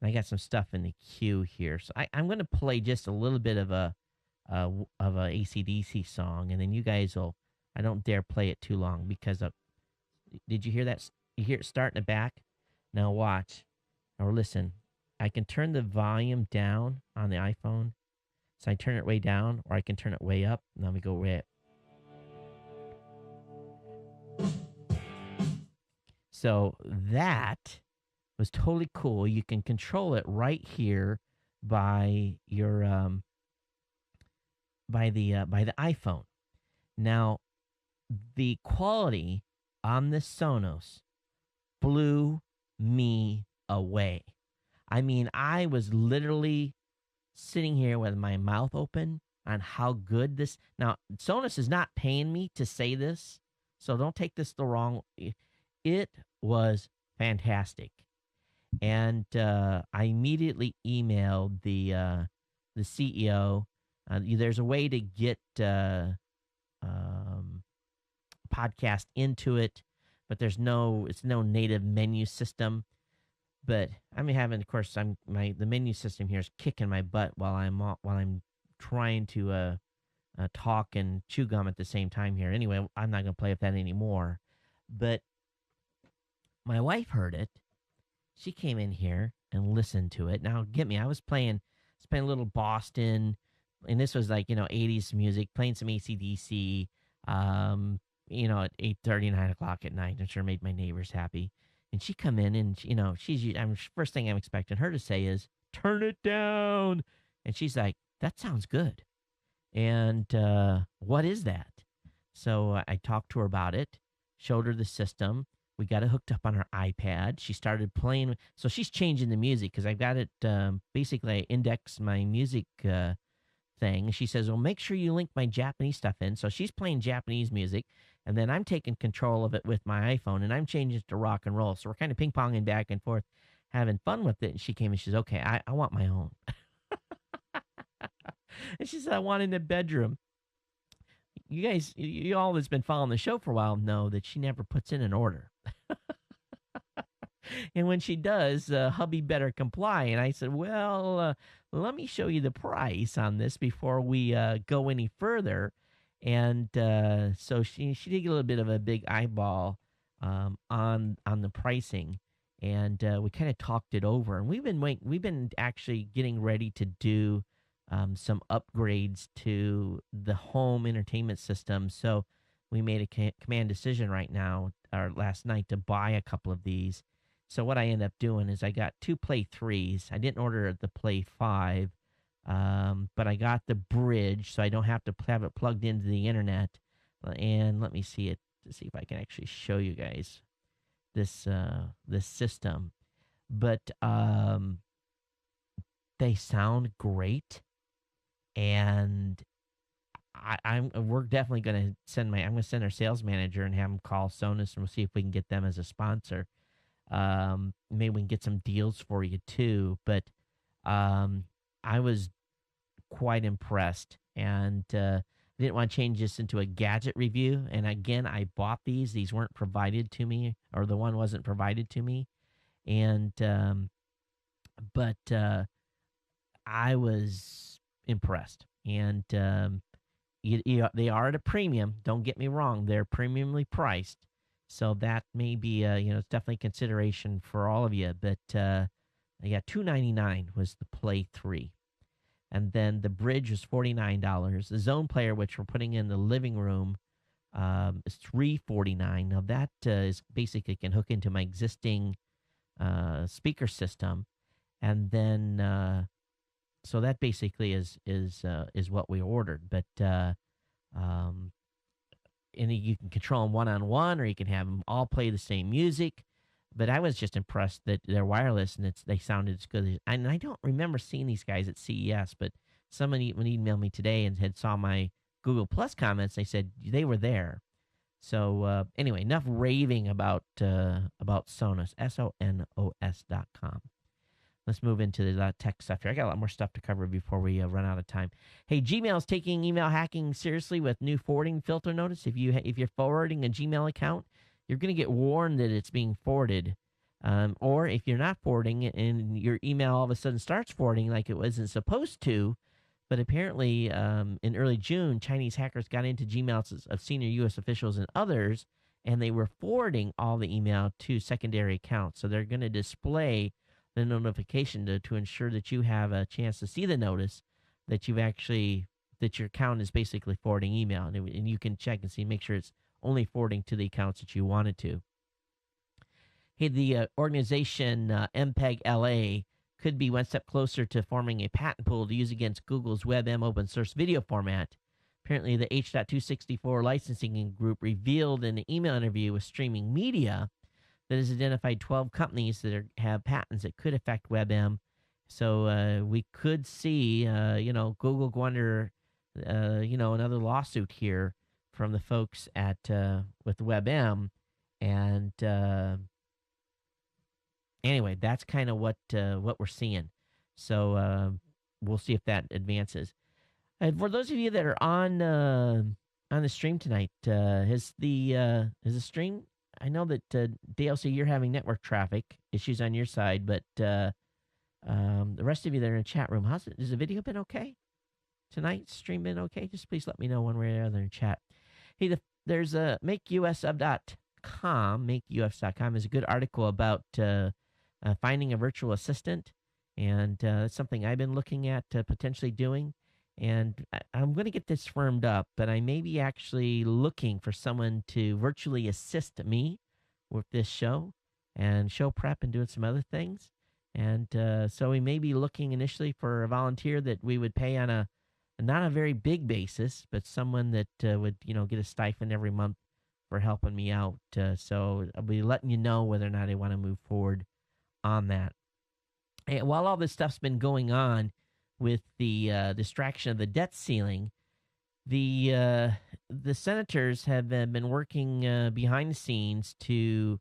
S1: And I got some stuff in the queue here. So I'm going to play just a little bit of a AC/DC song, and then you guys will. I don't dare play it too long because did you hear that? You hear it start in the back? Now watch or listen. I can turn the volume down on the iPhone, so I turn it way down, or I can turn it way up. Now we go way up. So that was totally cool. You can control it right here by your by the iPhone. Now, the quality on this Sonos blew me away. I mean, I was literally sitting here with my mouth open on how good this. Now, Sonos is not paying me to say this, so don't take this the wrong. It was fantastic, and I immediately emailed the CEO. There's a way to get podcast into it, but it's no native menu system. But I'm having, of course, the menu system here is kicking my butt while I'm trying to talk and chew gum at the same time here. Anyway, I'm not going to play with that anymore. But my wife heard it. She came in here and listened to it. Now, get me, I was playing a little Boston, and this was like, 80s music, playing some AC/DC, at 8:30, 9 o'clock at night. I'm sure made my neighbors happy. And she come in, and, first thing I'm expecting her to say is, turn it down. And she's like, that sounds good. And what is that? So I talked to her about it, showed her the system. We got it hooked up on her iPad. She started playing. So she's changing the music because I've got it, basically I index my music thing. She says, well, make sure you link my Japanese stuff in. So she's playing Japanese music, and then I'm taking control of it with my iPhone, and I'm changing it to rock and roll. So we're kind of ping-ponging back and forth, having fun with it. And she came and she says, okay, I want my own. And she said, I want in the bedroom. You guys, you all that's been following the show for a while know that she never puts in an order. And when she does, hubby better comply. And I said, well, let me show you the price on this before we go any further. And so she did get a little bit of a big eyeball on the pricing. And we kind of talked it over. And we've been actually getting ready to do some upgrades to the home entertainment system. So we made a command decision right now, or last night, to buy a couple of these. So what I end up doing is I got 2 Play 3s. I didn't order the Play 5, but I got the bridge, so I don't have to have it plugged into the internet. And let me see it to see if I can actually show you guys this this system. But they sound great, and we're definitely going to send I'm going to send our sales manager and have him call Sonos, and we'll see if we can get them as a sponsor. Maybe we can get some deals for you too. But I was quite impressed, and I didn't want to change this into a gadget review. And again, I bought these. These weren't provided to me, or the one wasn't provided to me. And but I was impressed. And they are at a premium. Don't get me wrong; they're premiumly priced. So that may be, it's definitely consideration for all of you. But yeah, $299 was the Play 3. And then the bridge was $49. The Zone Player, which we're putting in the living room, is $349. Now that is basically can hook into my existing speaker system. And then, so that basically is what we ordered. But and you can control them one-on-one, or you can have them all play the same music. But I was just impressed that they're wireless and they sounded as good. And I don't remember seeing these guys at CES, but somebody emailed me today and had saw my Google Plus comments. They said they were there. So anyway, enough raving about Sonos, Sonos.com. Let's move into the tech stuff here. I got a lot more stuff to cover before we run out of time. Hey, Gmail is taking email hacking seriously with new forwarding filter notice. If you're forwarding a Gmail account, you're going to get warned that it's being forwarded. Or if you're not forwarding it and your email all of a sudden starts forwarding like it wasn't supposed to, but apparently in early June, Chinese hackers got into Gmails of senior U.S. officials and others, and they were forwarding all the email to secondary accounts. So they're going to display the notification to ensure that you have a chance to see the notice that that your account is basically forwarding email, and you can check and see, make sure it's only forwarding to the accounts that you want it to. Hey, the organization MPEG LA could be one step closer to forming a patent pool to use against Google's WebM open source video format. Apparently, the H.264 licensing group revealed in an email interview with Streaming Media that has identified 12 companies that have patents that could affect WebM. So we could see, Google go under, another lawsuit here from the folks at with WebM. And anyway, that's kind of what we're seeing. So we'll see if that advances. And for those of you that are on the stream tonight, has the stream? I know that Dale, so you're having network traffic issues on your side, but the rest of you that are in the chat room, has the video been okay tonight? Stream been okay? Just please let me know one way or the other in chat. Hey, there's a makeufs.com. Makeufs.com is a good article about finding a virtual assistant, and that's something I've been looking at potentially doing. And I'm going to get this firmed up, but I may be actually looking for someone to virtually assist me with this show and show prep and doing some other things. And so we may be looking initially for a volunteer that we would pay on not a very big basis, but someone that would, get a stipend every month for helping me out. So I'll be letting you know whether or not I want to move forward on that. And while all this stuff's been going on, with the distraction of the debt ceiling, the senators have been working behind the scenes to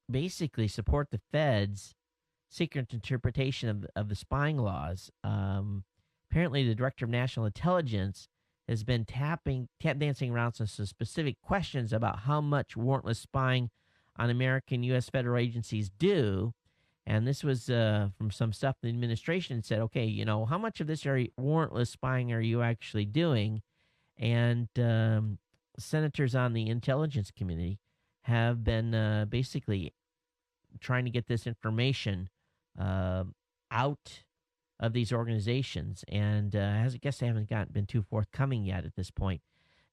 S1: basically support the Fed's secret interpretation of the spying laws. Apparently, the Director of National Intelligence has been tap dancing around some specific questions about how much warrantless spying on American U.S. federal agencies do. And this was from some stuff the administration said, okay, how much of this warrantless spying are you actually doing? And senators on the intelligence committee have been basically trying to get this information out of these organizations, and I guess they haven't been too forthcoming yet at this point.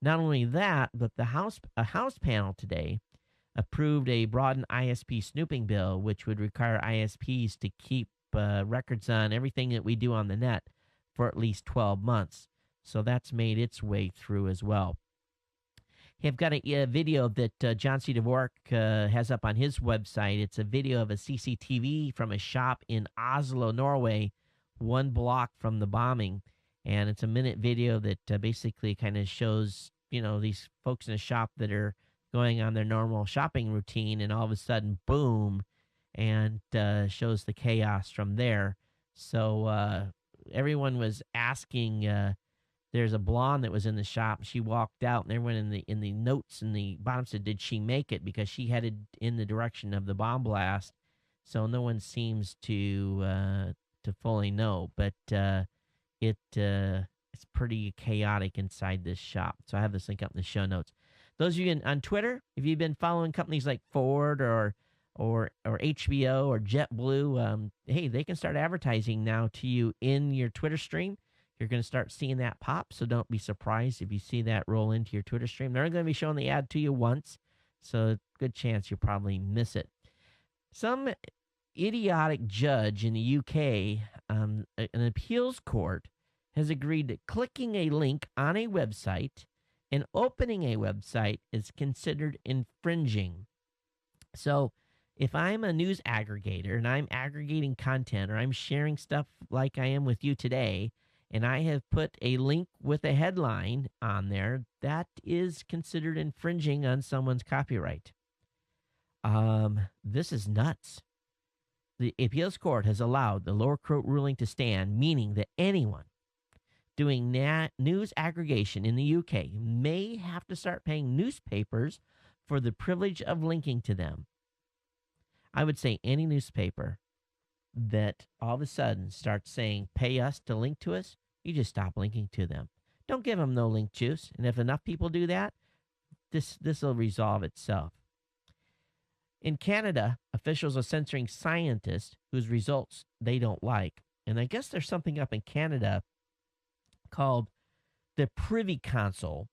S1: Not only that, but a House panel today approved a broadened ISP snooping bill, which would require ISPs to keep records on everything that we do on the net for at least 12 months. So that's made its way through as well. I've got a video that John C. Dvorak has up on his website. It's a video of a CCTV from a shop in Oslo, Norway, 1 block from the bombing. And it's a minute video that basically kind of shows, these folks in a shop that are going on their normal shopping routine, and all of a sudden, boom, and shows the chaos from there. So everyone was asking. There's a blonde that was in the shop. She walked out, and everyone in the notes in the bottom said, "Did she make it?" Because she headed in the direction of the bomb blast. So no one seems to fully know, but it's pretty chaotic inside this shop. So I have this link up in the show notes. Those of you on Twitter, if you've been following companies like Ford or HBO or JetBlue, hey, they can start advertising now to you in your Twitter stream. You're going to start seeing that pop, so don't be surprised if you see that roll into your Twitter stream. They're going to be showing the ad to you once, so good chance you'll probably miss it. Some idiotic judge in the UK, an appeals court, has agreed that clicking a link on a website and opening a website is considered infringing. So if I'm a news aggregator and I'm aggregating content, or I'm sharing stuff like I am with you today, and I have put a link with a headline on there, that is considered infringing on someone's copyright. This is nuts. The appeals court has allowed the lower court ruling to stand, meaning that anyone doing news aggregation in the UK may have to start paying newspapers for the privilege of linking to them. I would say any newspaper that all of a sudden starts saying, pay us to link to us, you just stop linking to them. Don't give them no link juice. And if enough people do that, this will resolve itself. In Canada, officials are censoring scientists whose results they don't like. And I guess there's something up in Canada called the Privy Council.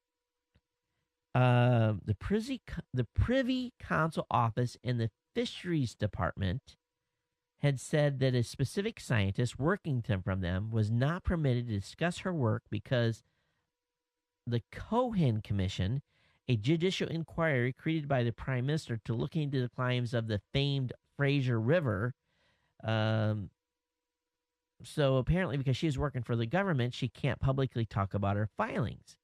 S1: The Privy Council office in the Fisheries Department had said that a specific scientist working from them was not permitted to discuss her work because the Cohen Commission, a judicial inquiry created by the Prime Minister to look into the claims of the famed Fraser River. So apparently because she was working for the government, she can't publicly talk about her filings.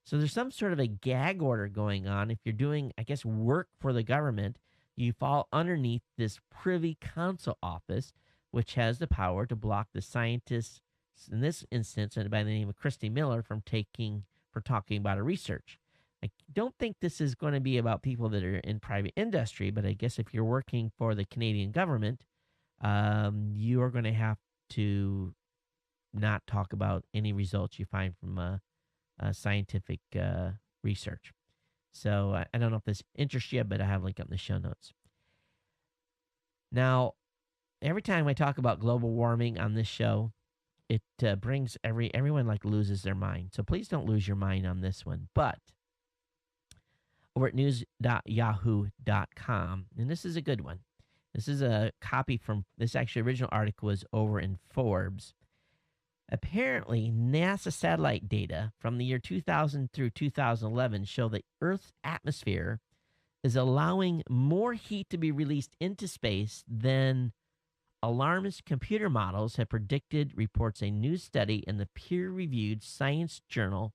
S1: So there's some sort of a gag order going on. If you're doing, I guess, work for the government, you fall underneath this Privy Council office, which has the power to block the scientists, in this instance, by the name of Christy Miller, from talking about her research. I don't think this is going to be about people that are in private industry, but I guess if you're working for the Canadian government, you are going to have to not talk about any results you find from scientific research. So I don't know if this interests you, but I have a link up in the show notes. Now, every time I talk about global warming on this show, it brings everyone loses their mind. So please don't lose your mind on this one. But over at news.yahoo.com, and this is a good one. This is a copy from this original article was over in Forbes. Apparently, NASA satellite data from the year 2000 through 2011 show that Earth's atmosphere is allowing more heat to be released into space than alarmist computer models have predicted, reports a new study in the peer-reviewed science journal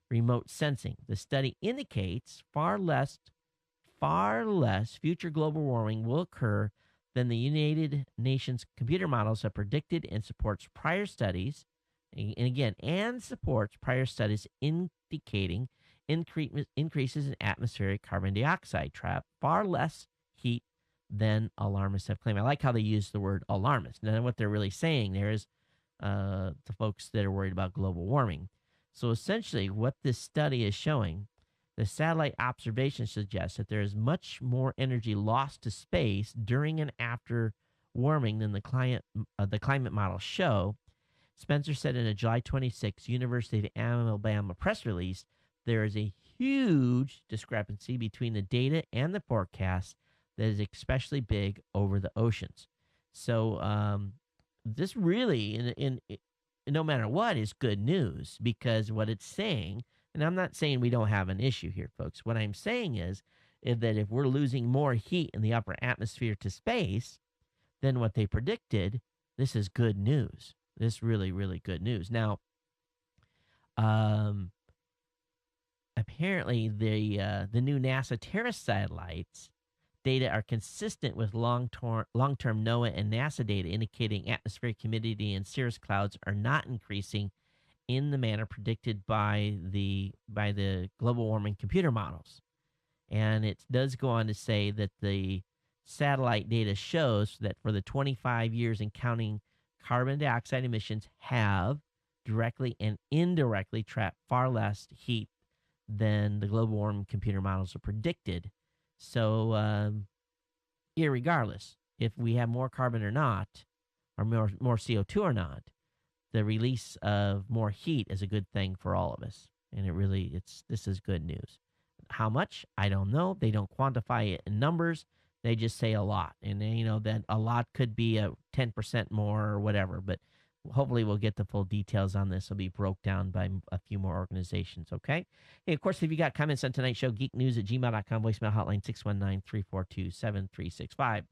S1: Remote Sensing. The study indicates far less future global warming will occur than the United Nations computer models have predicted, and supports prior studies. And supports prior studies indicating increases in atmospheric carbon dioxide trap, far less heat than alarmists have claimed. I like how they use the word alarmist. Now, what they're really saying there is the folks that are worried about global warming. So essentially, what this study is showing, the satellite observation suggests that there is much more energy lost to space during and after warming than the climate models show. Spencer said in a July 26 University of Alabama press release, there is a huge discrepancy between the data and the forecast that is especially big over the oceans. So this really, in no matter what, is good news, because what it's saying, and I'm not saying we don't have an issue here, folks. What I'm saying is that if we're losing more heat in the upper atmosphere to space than what they predicted, this is good news. This really, really good news. Now, apparently the new NASA Terra satellites data are consistent with long-term NOAA and NASA data, indicating atmospheric humidity and cirrus clouds are not increasing in the manner predicted by the global warming computer models. And it does go on to say that the satellite data shows that for the 25 years and counting, carbon dioxide emissions have directly and indirectly trapped far less heat than the global warming computer models are predicted. So, irregardless, if we have more carbon or not, or more CO2 or not, the release of more heat is a good thing for all of us. And this is good news. How much? I don't know. They don't quantify it in numbers. They just say a lot. And, that a lot could be a 10% more or whatever. But hopefully we'll get the full details on this. It'll be broke down by a few more organizations, okay? Hey, of course, if you got comments on tonight's show, geeknews@gmail.com, voicemail hotline 619-342-7365.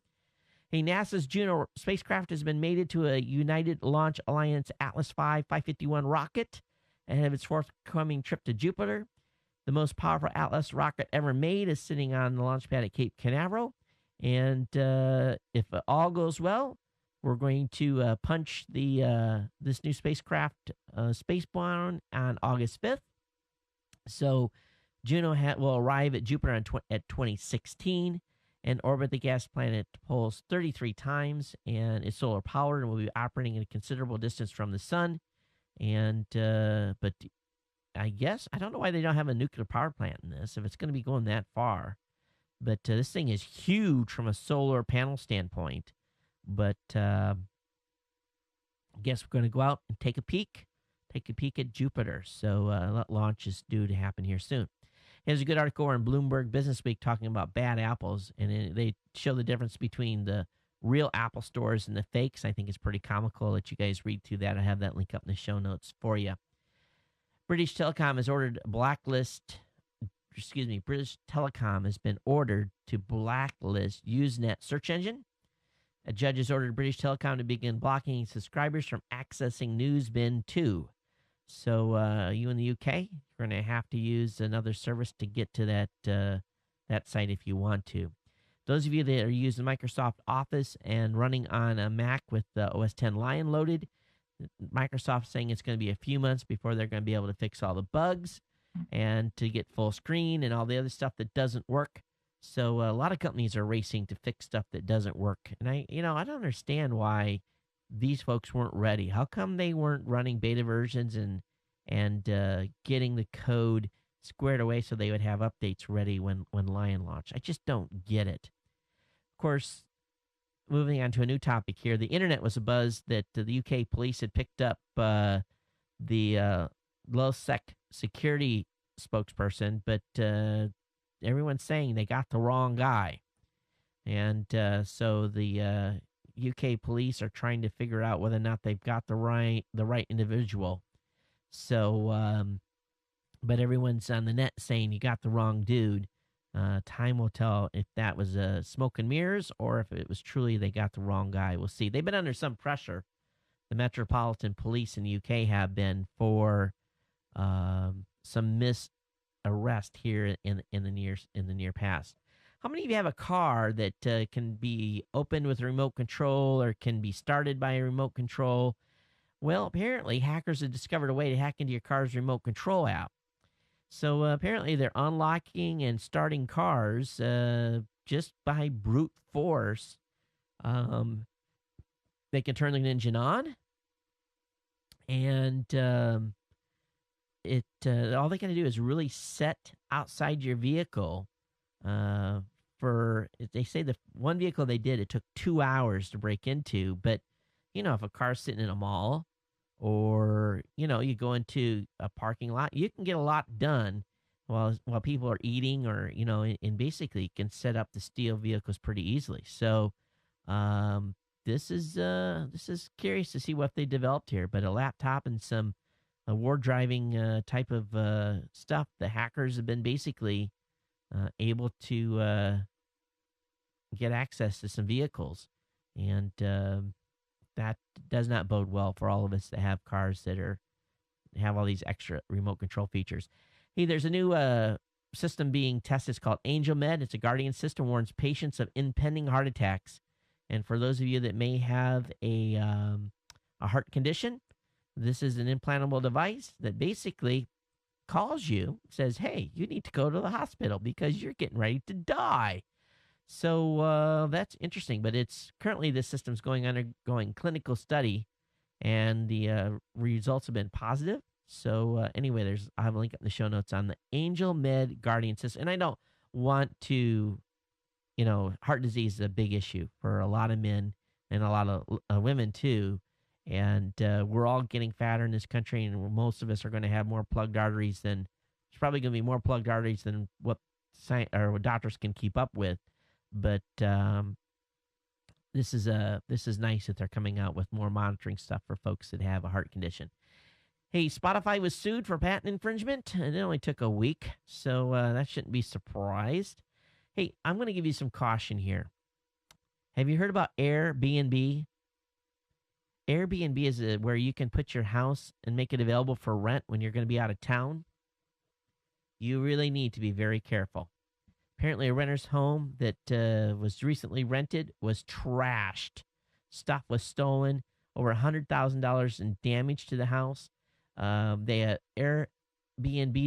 S1: Hey, NASA's Juno spacecraft has been mated to a United Launch Alliance Atlas V 551 rocket ahead of its forthcoming trip to Jupiter. The most powerful Atlas rocket ever made is sitting on the launch pad at Cape Canaveral. And if all goes well, we're going to punch this new spacecraft spacebound on August 5th. So Juno will arrive at Jupiter at 2016 and orbit the gas planet poles 33 times, and is solar powered and will be operating at a considerable distance from the sun. And but I guess I don't know why they don't have a nuclear power plant in this if it's going to be going that far. But this thing is huge from a solar panel standpoint. But I guess we're going to go out and take a peek at Jupiter. So that launch is due to happen here soon. Here's a good article in Bloomberg Business Week talking about bad apples, and they show the difference between the real Apple stores and the fakes. I think it's pretty comical. I'll let you guys read through that. I have that link up in the show notes for you. British Telecom has been ordered to blacklist Usenet search engine. A judge has ordered British Telecom to begin blocking subscribers from accessing Newsbin 2. So you in the UK, you're going to have to use another service to get to that site if you want to. Those of you that are using Microsoft Office and running on a Mac with the OS X Lion loaded, Microsoft's saying it's going to be a few months before they're going to be able to fix all the bugs and to get full screen and all the other stuff that doesn't work. So a lot of companies are racing to fix stuff that doesn't work. And I don't understand why these folks weren't ready. How come they weren't running beta versions and getting the code squared away so they would have updates ready when Lion launched? I just don't get it. Of course, moving on to a new topic here, the internet was abuzz that the UK police had picked up the low-sec security spokesperson, but everyone's saying they got the wrong guy. And so the UK police are trying to figure out whether or not they've got the right individual. So, but everyone's on the net saying you got the wrong dude. Time will tell if that was smoke and mirrors or if it was truly they got the wrong guy. We'll see. They've been under some pressure. The Metropolitan Police in the UK have been for some misarrest here in the near past. How many of you have a car that can be opened with a remote control or can be started by a remote control? Well, apparently hackers have discovered a way to hack into your car's remote control app. So apparently they're unlocking and starting cars just by brute force. They can turn the engine on, and all they got to do is really set outside your vehicle they say the one vehicle they did, it took 2 hours to break into. But, if a car's sitting in a mall or, you go into a parking lot, you can get a lot done while people are eating or, and basically can set up to steal vehicles pretty easily. So, this is curious to see what they developed here, but a laptop and some war driving type of stuff. The hackers have been basically able to get access to some vehicles, and that does not bode well for all of us that have cars that have all these extra remote control features. Hey, there's a new system being tested. It's called Angel Med. It's a Guardian system, warns patients of impending heart attacks. And for those of you that may have a heart condition, this is an implantable device that basically calls you, says, hey, you need to go to the hospital because you're getting ready to die. So that's interesting. But this system's undergoing clinical study, and the results have been positive. So anyway, I have a link up in the show notes on the Angel Med Guardian system. And I don't want to, heart disease is a big issue for a lot of men and a lot of women too. And we're all getting fatter in this country, and most of us are going to have more plugged arteries there's probably going to be more plugged arteries than what doctors can keep up with. But this is nice that they're coming out with more monitoring stuff for folks that have a heart condition. Hey, Spotify was sued for patent infringement, and it only took a week, so that shouldn't be surprised. Hey, I'm going to give you some caution here. Have you heard about Airbnb? Airbnb is where you can put your house and make it available for rent when you're going to be out of town. You really need to be very careful. Apparently, a renter's home that was recently rented was trashed. Stuff was stolen. Over $100,000 in damage to the house. Airbnb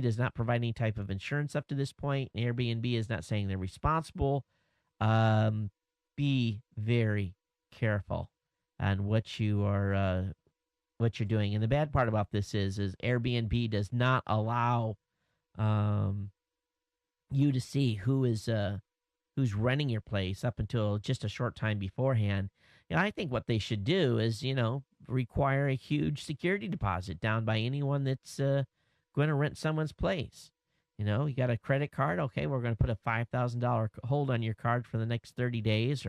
S1: does not provide any type of insurance up to this point. Airbnb is not saying they're responsible. Be very careful on what you're doing. And the bad part about this is Airbnb does not allow you to see who's renting your place up until just a short time beforehand. I think what they should do is, require a huge security deposit down by anyone that's going to rent someone's place. You got a credit card. Okay, we're going to put a $5,000 hold on your card for the next 30 days.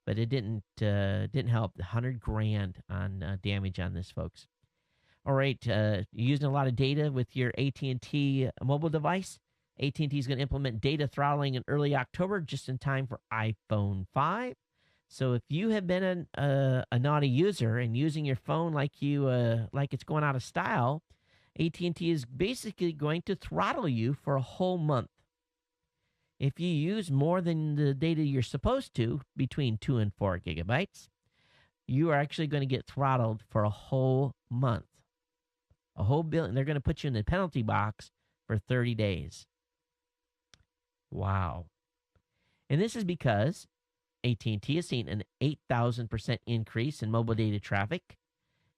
S1: But it didn't help. $100,000 on damage on this, folks. All right, you're using a lot of data with your AT&T mobile device. AT&T is going to implement data throttling in early October, just in time for iPhone 5. So if you have been a naughty user and using your phone like it's going out of style, AT&T is basically going to throttle you for a whole month. If you use more than the data you're supposed to, between 2 and 4 gigabytes, you are actually going to get throttled for a whole month. A whole bill, and they're going to put you in the penalty box for 30 days. Wow. And this is because AT&T has seen an 8,000% increase in mobile data traffic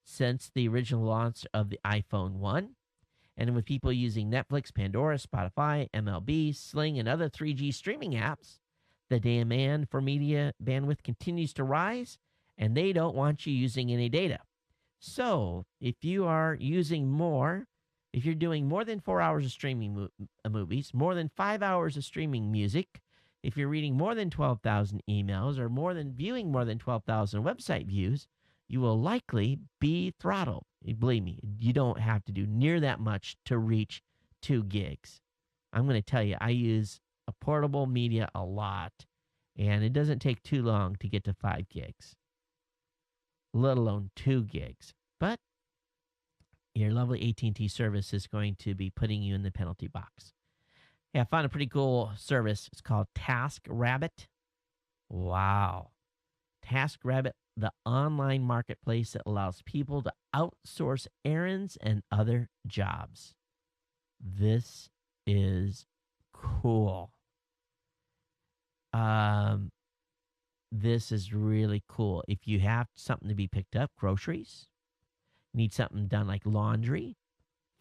S1: since the original launch of the iPhone 1. And with people using Netflix, Pandora, Spotify, MLB, Sling, and other 3G streaming apps, the demand for media bandwidth continues to rise, and they don't want you using any data. So if you are using more, if you're doing more than 4 hours of streaming movies, more than 5 hours of streaming music, if you're reading more than 12,000 emails, or viewing more than 12,000 website views, you will likely be throttled. Believe me, you don't have to do near that much to reach 2 gigs. I'm going to tell you, I use a portable media a lot, and it doesn't take too long to get to 5 gigs, let alone 2 gigs. But your lovely AT&T service is going to be putting you in the penalty box. Yeah, I found a pretty cool service. It's called TaskRabbit. Wow. TaskRabbit, the online marketplace that allows people to outsource errands and other jobs. This is cool. This is really cool. If you have something to be picked up, groceries, need something done like laundry,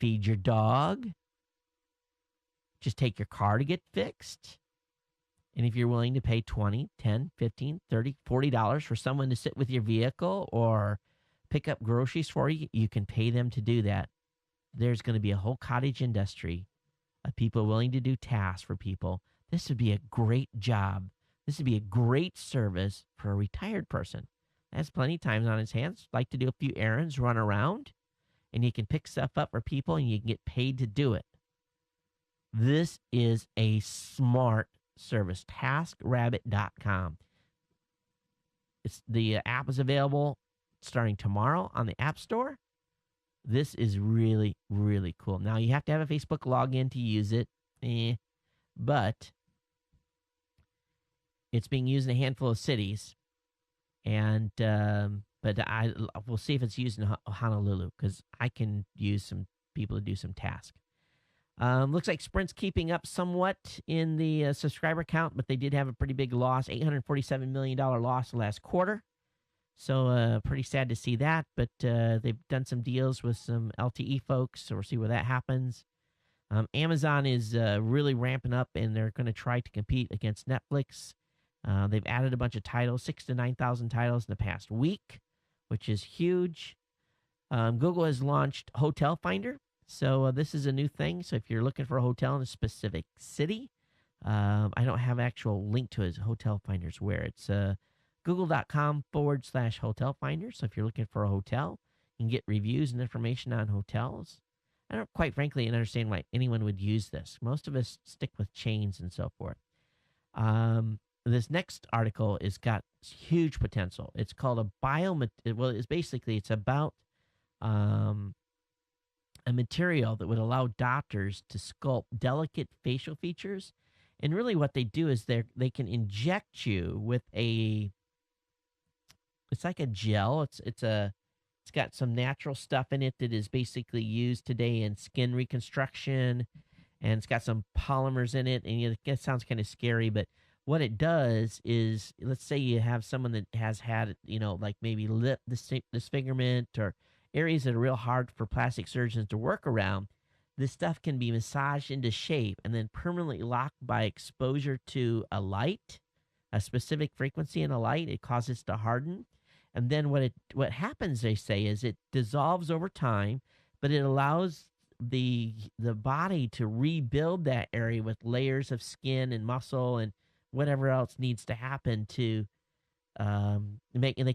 S1: feed your dog, just take your car to get fixed, And if you're willing to pay $20, $10, $15, $30, $40 for someone to sit with your vehicle or pick up groceries for you, you can pay them to do that. There's going to be a whole cottage industry of people willing to do tasks for people. This would be a great job. This would be a great service for a retired person. Has plenty of time on his hands, like to do a few errands, run around, and you can pick stuff up for people and you can get paid to do it. This is a smart service. TaskRabbit.com. The app is available starting tomorrow on the App Store. This is really, really cool. Now, you have to have a Facebook login to use it, but it's being used in a handful of cities, and but we'll see if it's used in Honolulu, because I can use some people to do some tasks. Looks like Sprint's keeping up somewhat in the subscriber count, but they did have a pretty big loss, $847 million loss last quarter. So pretty sad to see that, but they've done some deals with some LTE folks, so we'll see where that happens. Amazon is really ramping up, and they're going to try to compete against Netflix. They've added a bunch of titles, 6,000 to 9,000 titles in the past week, which is huge. Google has launched Hotel Finder. So this is a new thing. So if you're looking for a hotel in a specific city, I don't have an actual link to his Hotel Finders where. It's google.com/hotel finder. So if you're looking for a hotel, you can get reviews and information on hotels. I don't quite frankly understand why anyone would use this. Most of us stick with chains and so forth. This next article has got huge potential. It's called it's about a material that would allow doctors to sculpt delicate facial features. And really what they do is they can inject you with it's like a gel. It's got some natural stuff in it that is basically used today in skin reconstruction, and it's got some polymers in it. And it sounds kind of scary, but what it does is, let's say you have someone that has had, like maybe lip disfigurement or areas that are real hard for plastic surgeons to work around. This stuff can be massaged into shape and then permanently locked by exposure to a light, a specific frequency in a light. It causes it to harden. And then what happens, they say, is it dissolves over time, but it allows the body to rebuild that area with layers of skin and muscle and whatever else needs to happen to make. And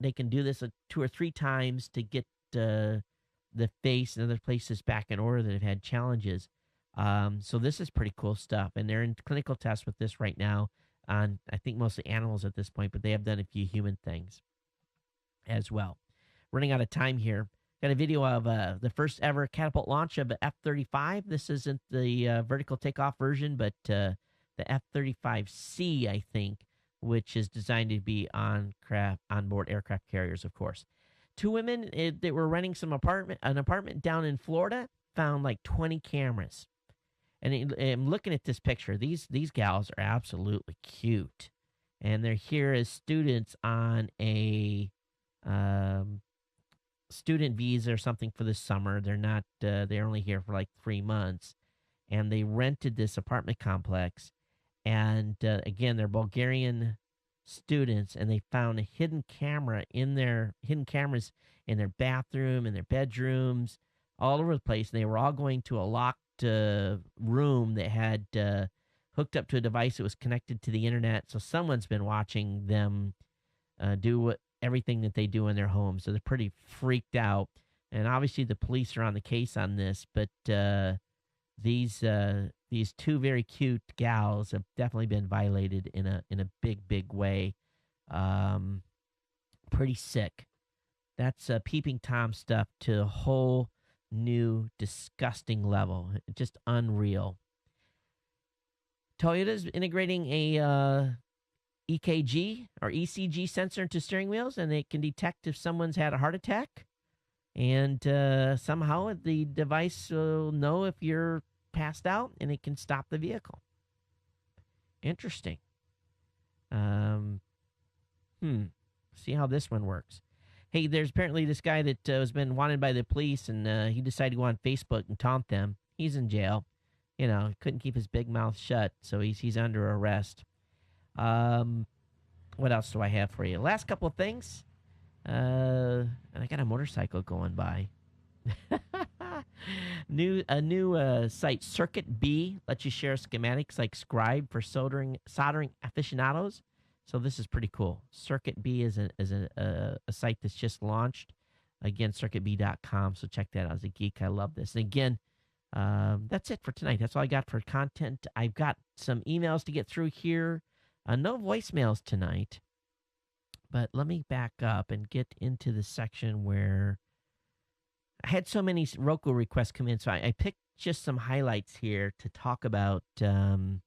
S1: they can do this 2 or 3 times to get the face and other places back in order that have had challenges. So this is pretty cool stuff, and they're in clinical tests with this right now on, I think, mostly animals at this point, but they have done a few human things as well. Running out of time here. Got a video of the first ever catapult launch of the F-35. This isn't the vertical takeoff version, but the F-35C, I think, which is designed to be onboard aircraft carriers, of course. 2 women that were renting an apartment down in Florida found like 20 cameras. And I'm looking at this picture. These gals are absolutely cute. And they're here as students on a student visa or something for the summer. They're not, they're only here for like 3 months. And they rented this apartment complex. And again, they're Bulgarian students, and they found a hidden cameras in their bathroom, in their bedrooms, all over the place. And they were all going to a locked room that had hooked up to a device that was connected to the internet. So someone's been watching them do everything that they do in their home. So they're pretty freaked out. And obviously the police are on the case on this, but these 2 very cute gals have definitely been violated in a big way. Pretty sick. That's peeping Tom stuff to a whole new disgusting level. Just unreal. Toyota's integrating a EKG or ECG sensor into steering wheels, and it can detect if someone's had a heart attack. And somehow the device will know if you're passed out, and it can stop the vehicle. Interesting. See how this one works. Hey, there's apparently this guy that has been wanted by the police, and he decided to go on Facebook and taunt them. He's in jail. Couldn't keep his big mouth shut, so he's under arrest. What else do I have for you? Last couple of things. And I got a motorcycle going by. A new site, Circuit B, lets you share schematics like Scribe for soldering aficionados. So this is pretty cool. Circuit B is a site that's just launched. Again, circuitb.com. So check that out. As a geek, I love this. And again, that's it for tonight. That's all I got for content. I've got some emails to get through here. No voicemails tonight. But let me back up and get into the section where I had so many Roku requests come in. So I picked just some highlights here to talk about. And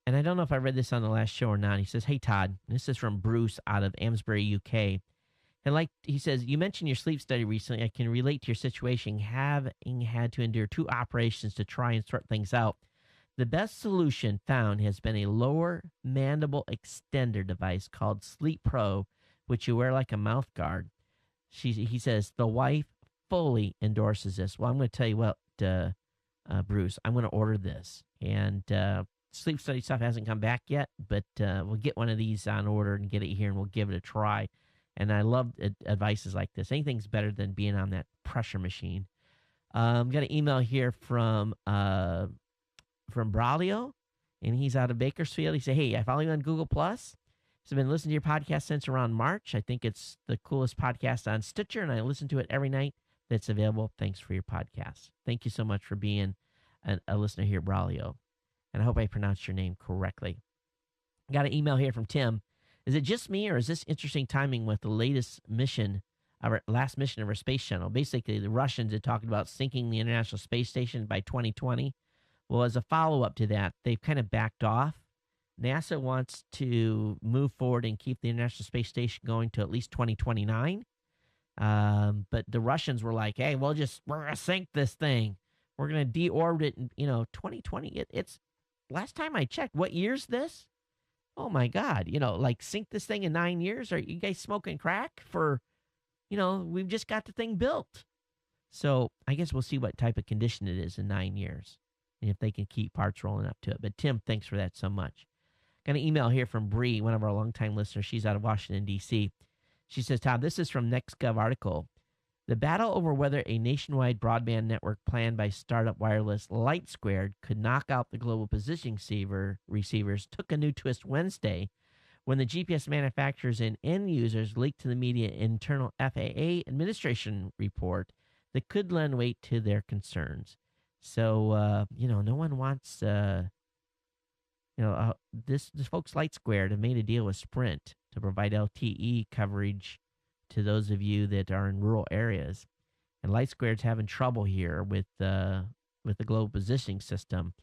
S1: I don't know if I read this on the last show or not. He says, "Hey, Todd," this is from Bruce out of Amesbury, UK. And he says, "You mentioned your sleep study recently. I can relate to your situation, having had to endure 2 operations to try and sort things out. The best solution found has been a lower mandible extender device called Sleep Pro, which you wear like a mouth guard." He says, "The wife fully endorses this." Well, I'm going to tell you what, Bruce, I'm going to order this. And sleep study stuff hasn't come back yet, but we'll get one of these on order and get it here, and we'll give it a try. And I love advices like this. Anything's better than being on that pressure machine. Got an email here from Braulio, and he's out of Bakersfield. He said, "Hey, I follow you on Google+. So I've been listening to your podcast since around March. I think it's the coolest podcast on Stitcher, and I listen to it every night that's available. Thanks for your podcast." Thank you so much for being a listener here, Braulio. And I hope I pronounced your name correctly. Got an email here from Tim. "Is it just me, or is this interesting timing with the last mission of our space shuttle? Basically, the Russians had talked about sinking the International Space Station by 2020. Well, as a follow-up to that, they've kind of backed off. NASA wants to move forward and keep the International Space Station going to at least 2029. But the Russians were like, hey, we're going to sink this thing. We're going to deorbit it in, 2020. It's last time I checked, what year's this? Oh, my God. Sink this thing in 9 years? Are you guys smoking crack for, we've just got the thing built. So I guess we'll see what type of condition it is in 9 years and if they can keep parts rolling up to it. But Tim, thanks for that so much. Got an email here from Bree, one of our longtime listeners. She's out of Washington, D.C. She says, "Todd, this is from NextGov article. The battle over whether a nationwide broadband network planned by startup wireless Light Squared could knock out the global positioning receivers took a new twist Wednesday when the GPS manufacturers and end users leaked to the media an internal FAA administration report that could lend weight to their concerns." So, no one wants... this folks Light Squared have made a deal with Sprint to provide LTE coverage to those of you that are in rural areas. And Light Squared's having trouble here with the global positioning system.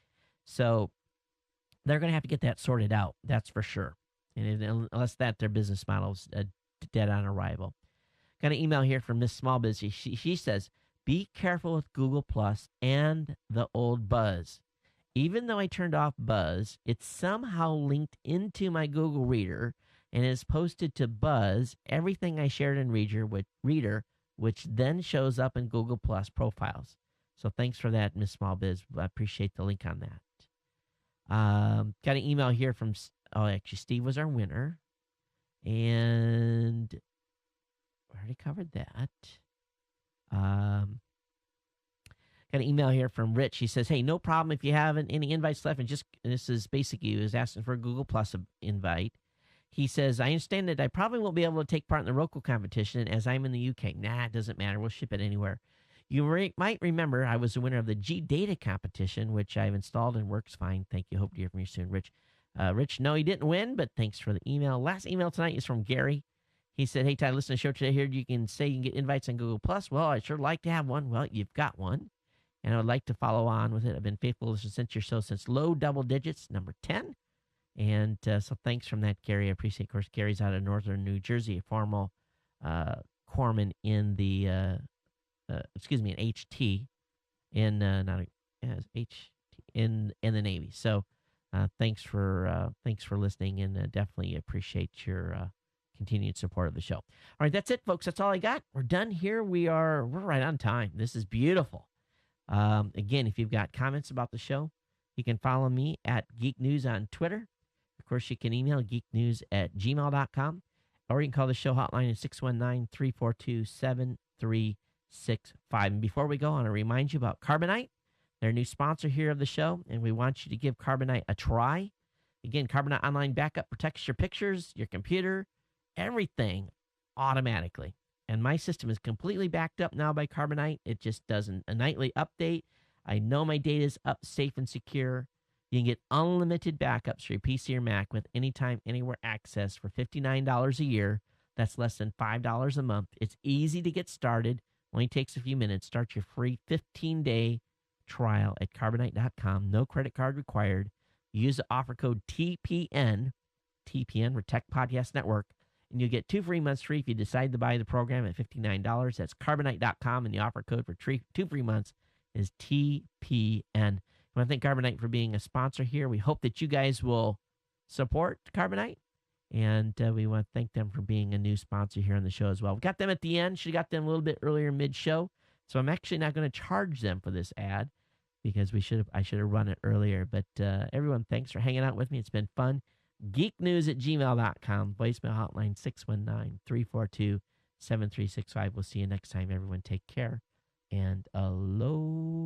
S1: So they're going to have to get that sorted out. That's for sure. And unless their business model's dead on arrival. Got an email here from Miss Smallbiz. She says, "Be careful with Google Plus and the old Buzz. Even though I turned off Buzz, it's somehow linked into my Google Reader and is posted to Buzz everything I shared in Reader, which then shows up in Google Plus profiles." So thanks for that, Miss Smallbiz. I appreciate the link on that. Got an email here from, actually, Steve was our winner. And we already covered that. Got an email here from Rich. He says, "Hey, no problem if you haven't any invites left." And this is basically, he was asking for a Google Plus invite. He says, "I understand that I probably won't be able to take part in the Roku competition as I'm in the UK. Nah, it doesn't matter. We'll ship it anywhere. You might remember I was the winner of the G Data competition, which I've installed and works fine. Thank you. Hope to hear from you soon, Rich." Rich, no, he didn't win, but thanks for the email. Last email tonight is from Gary. He said, "Hey, Todd, listen to the show today. Here you can say you can get invites on Google Plus. Well, I'd sure like to have one." Well, you've got one. And I would like to follow on with it. I've been faithful since your show, since low double digits, number 10. And so thanks from that, Gary. I appreciate it. Of course, Gary's out of northern New Jersey, a former corpsman in the, an HT, in the Navy. So thanks for listening, and definitely appreciate your continued support of the show. All right, that's it, folks. That's all I got. We're done here. We're right on time. This is beautiful. Again, if you've got comments about the show, You can follow me at Geek News on Twitter. Of course, you can email geeknews@gmail.com, or you can call the show hotline at 619-342-7365. And before we go, I want to remind you about Carbonite. They're a new sponsor here of the show, and we want you to give Carbonite a try. Again, Carbonite Online Backup protects your pictures, your computer, everything automatically. And my system is completely backed up now by Carbonite. It just does a nightly update. I know my data is up, safe, and secure. You can get unlimited backups for your PC or Mac with anytime, anywhere access for $59 a year. That's less than $5 a month. It's easy to get started. Only takes a few minutes. Start your free 15-day trial at Carbonite.com. No credit card required. Use the offer code TPN for Tech Podcast Network, and you'll get 2 free months free if you decide to buy the program at $59. That's Carbonite.com, and the offer code for 2 free months is TPN. I want to thank Carbonite for being a sponsor here. We hope that you guys will support Carbonite, and we want to thank them for being a new sponsor here on the show as well. We got them at the end. Should have got them a little bit earlier mid-show, so I'm actually not going to charge them for this ad because I should have run it earlier. But everyone, thanks for hanging out with me. It's been fun. geeknews@gmail.com, voicemail hotline 619-342-7365. We'll see you next time, everyone. Take care, and aloha.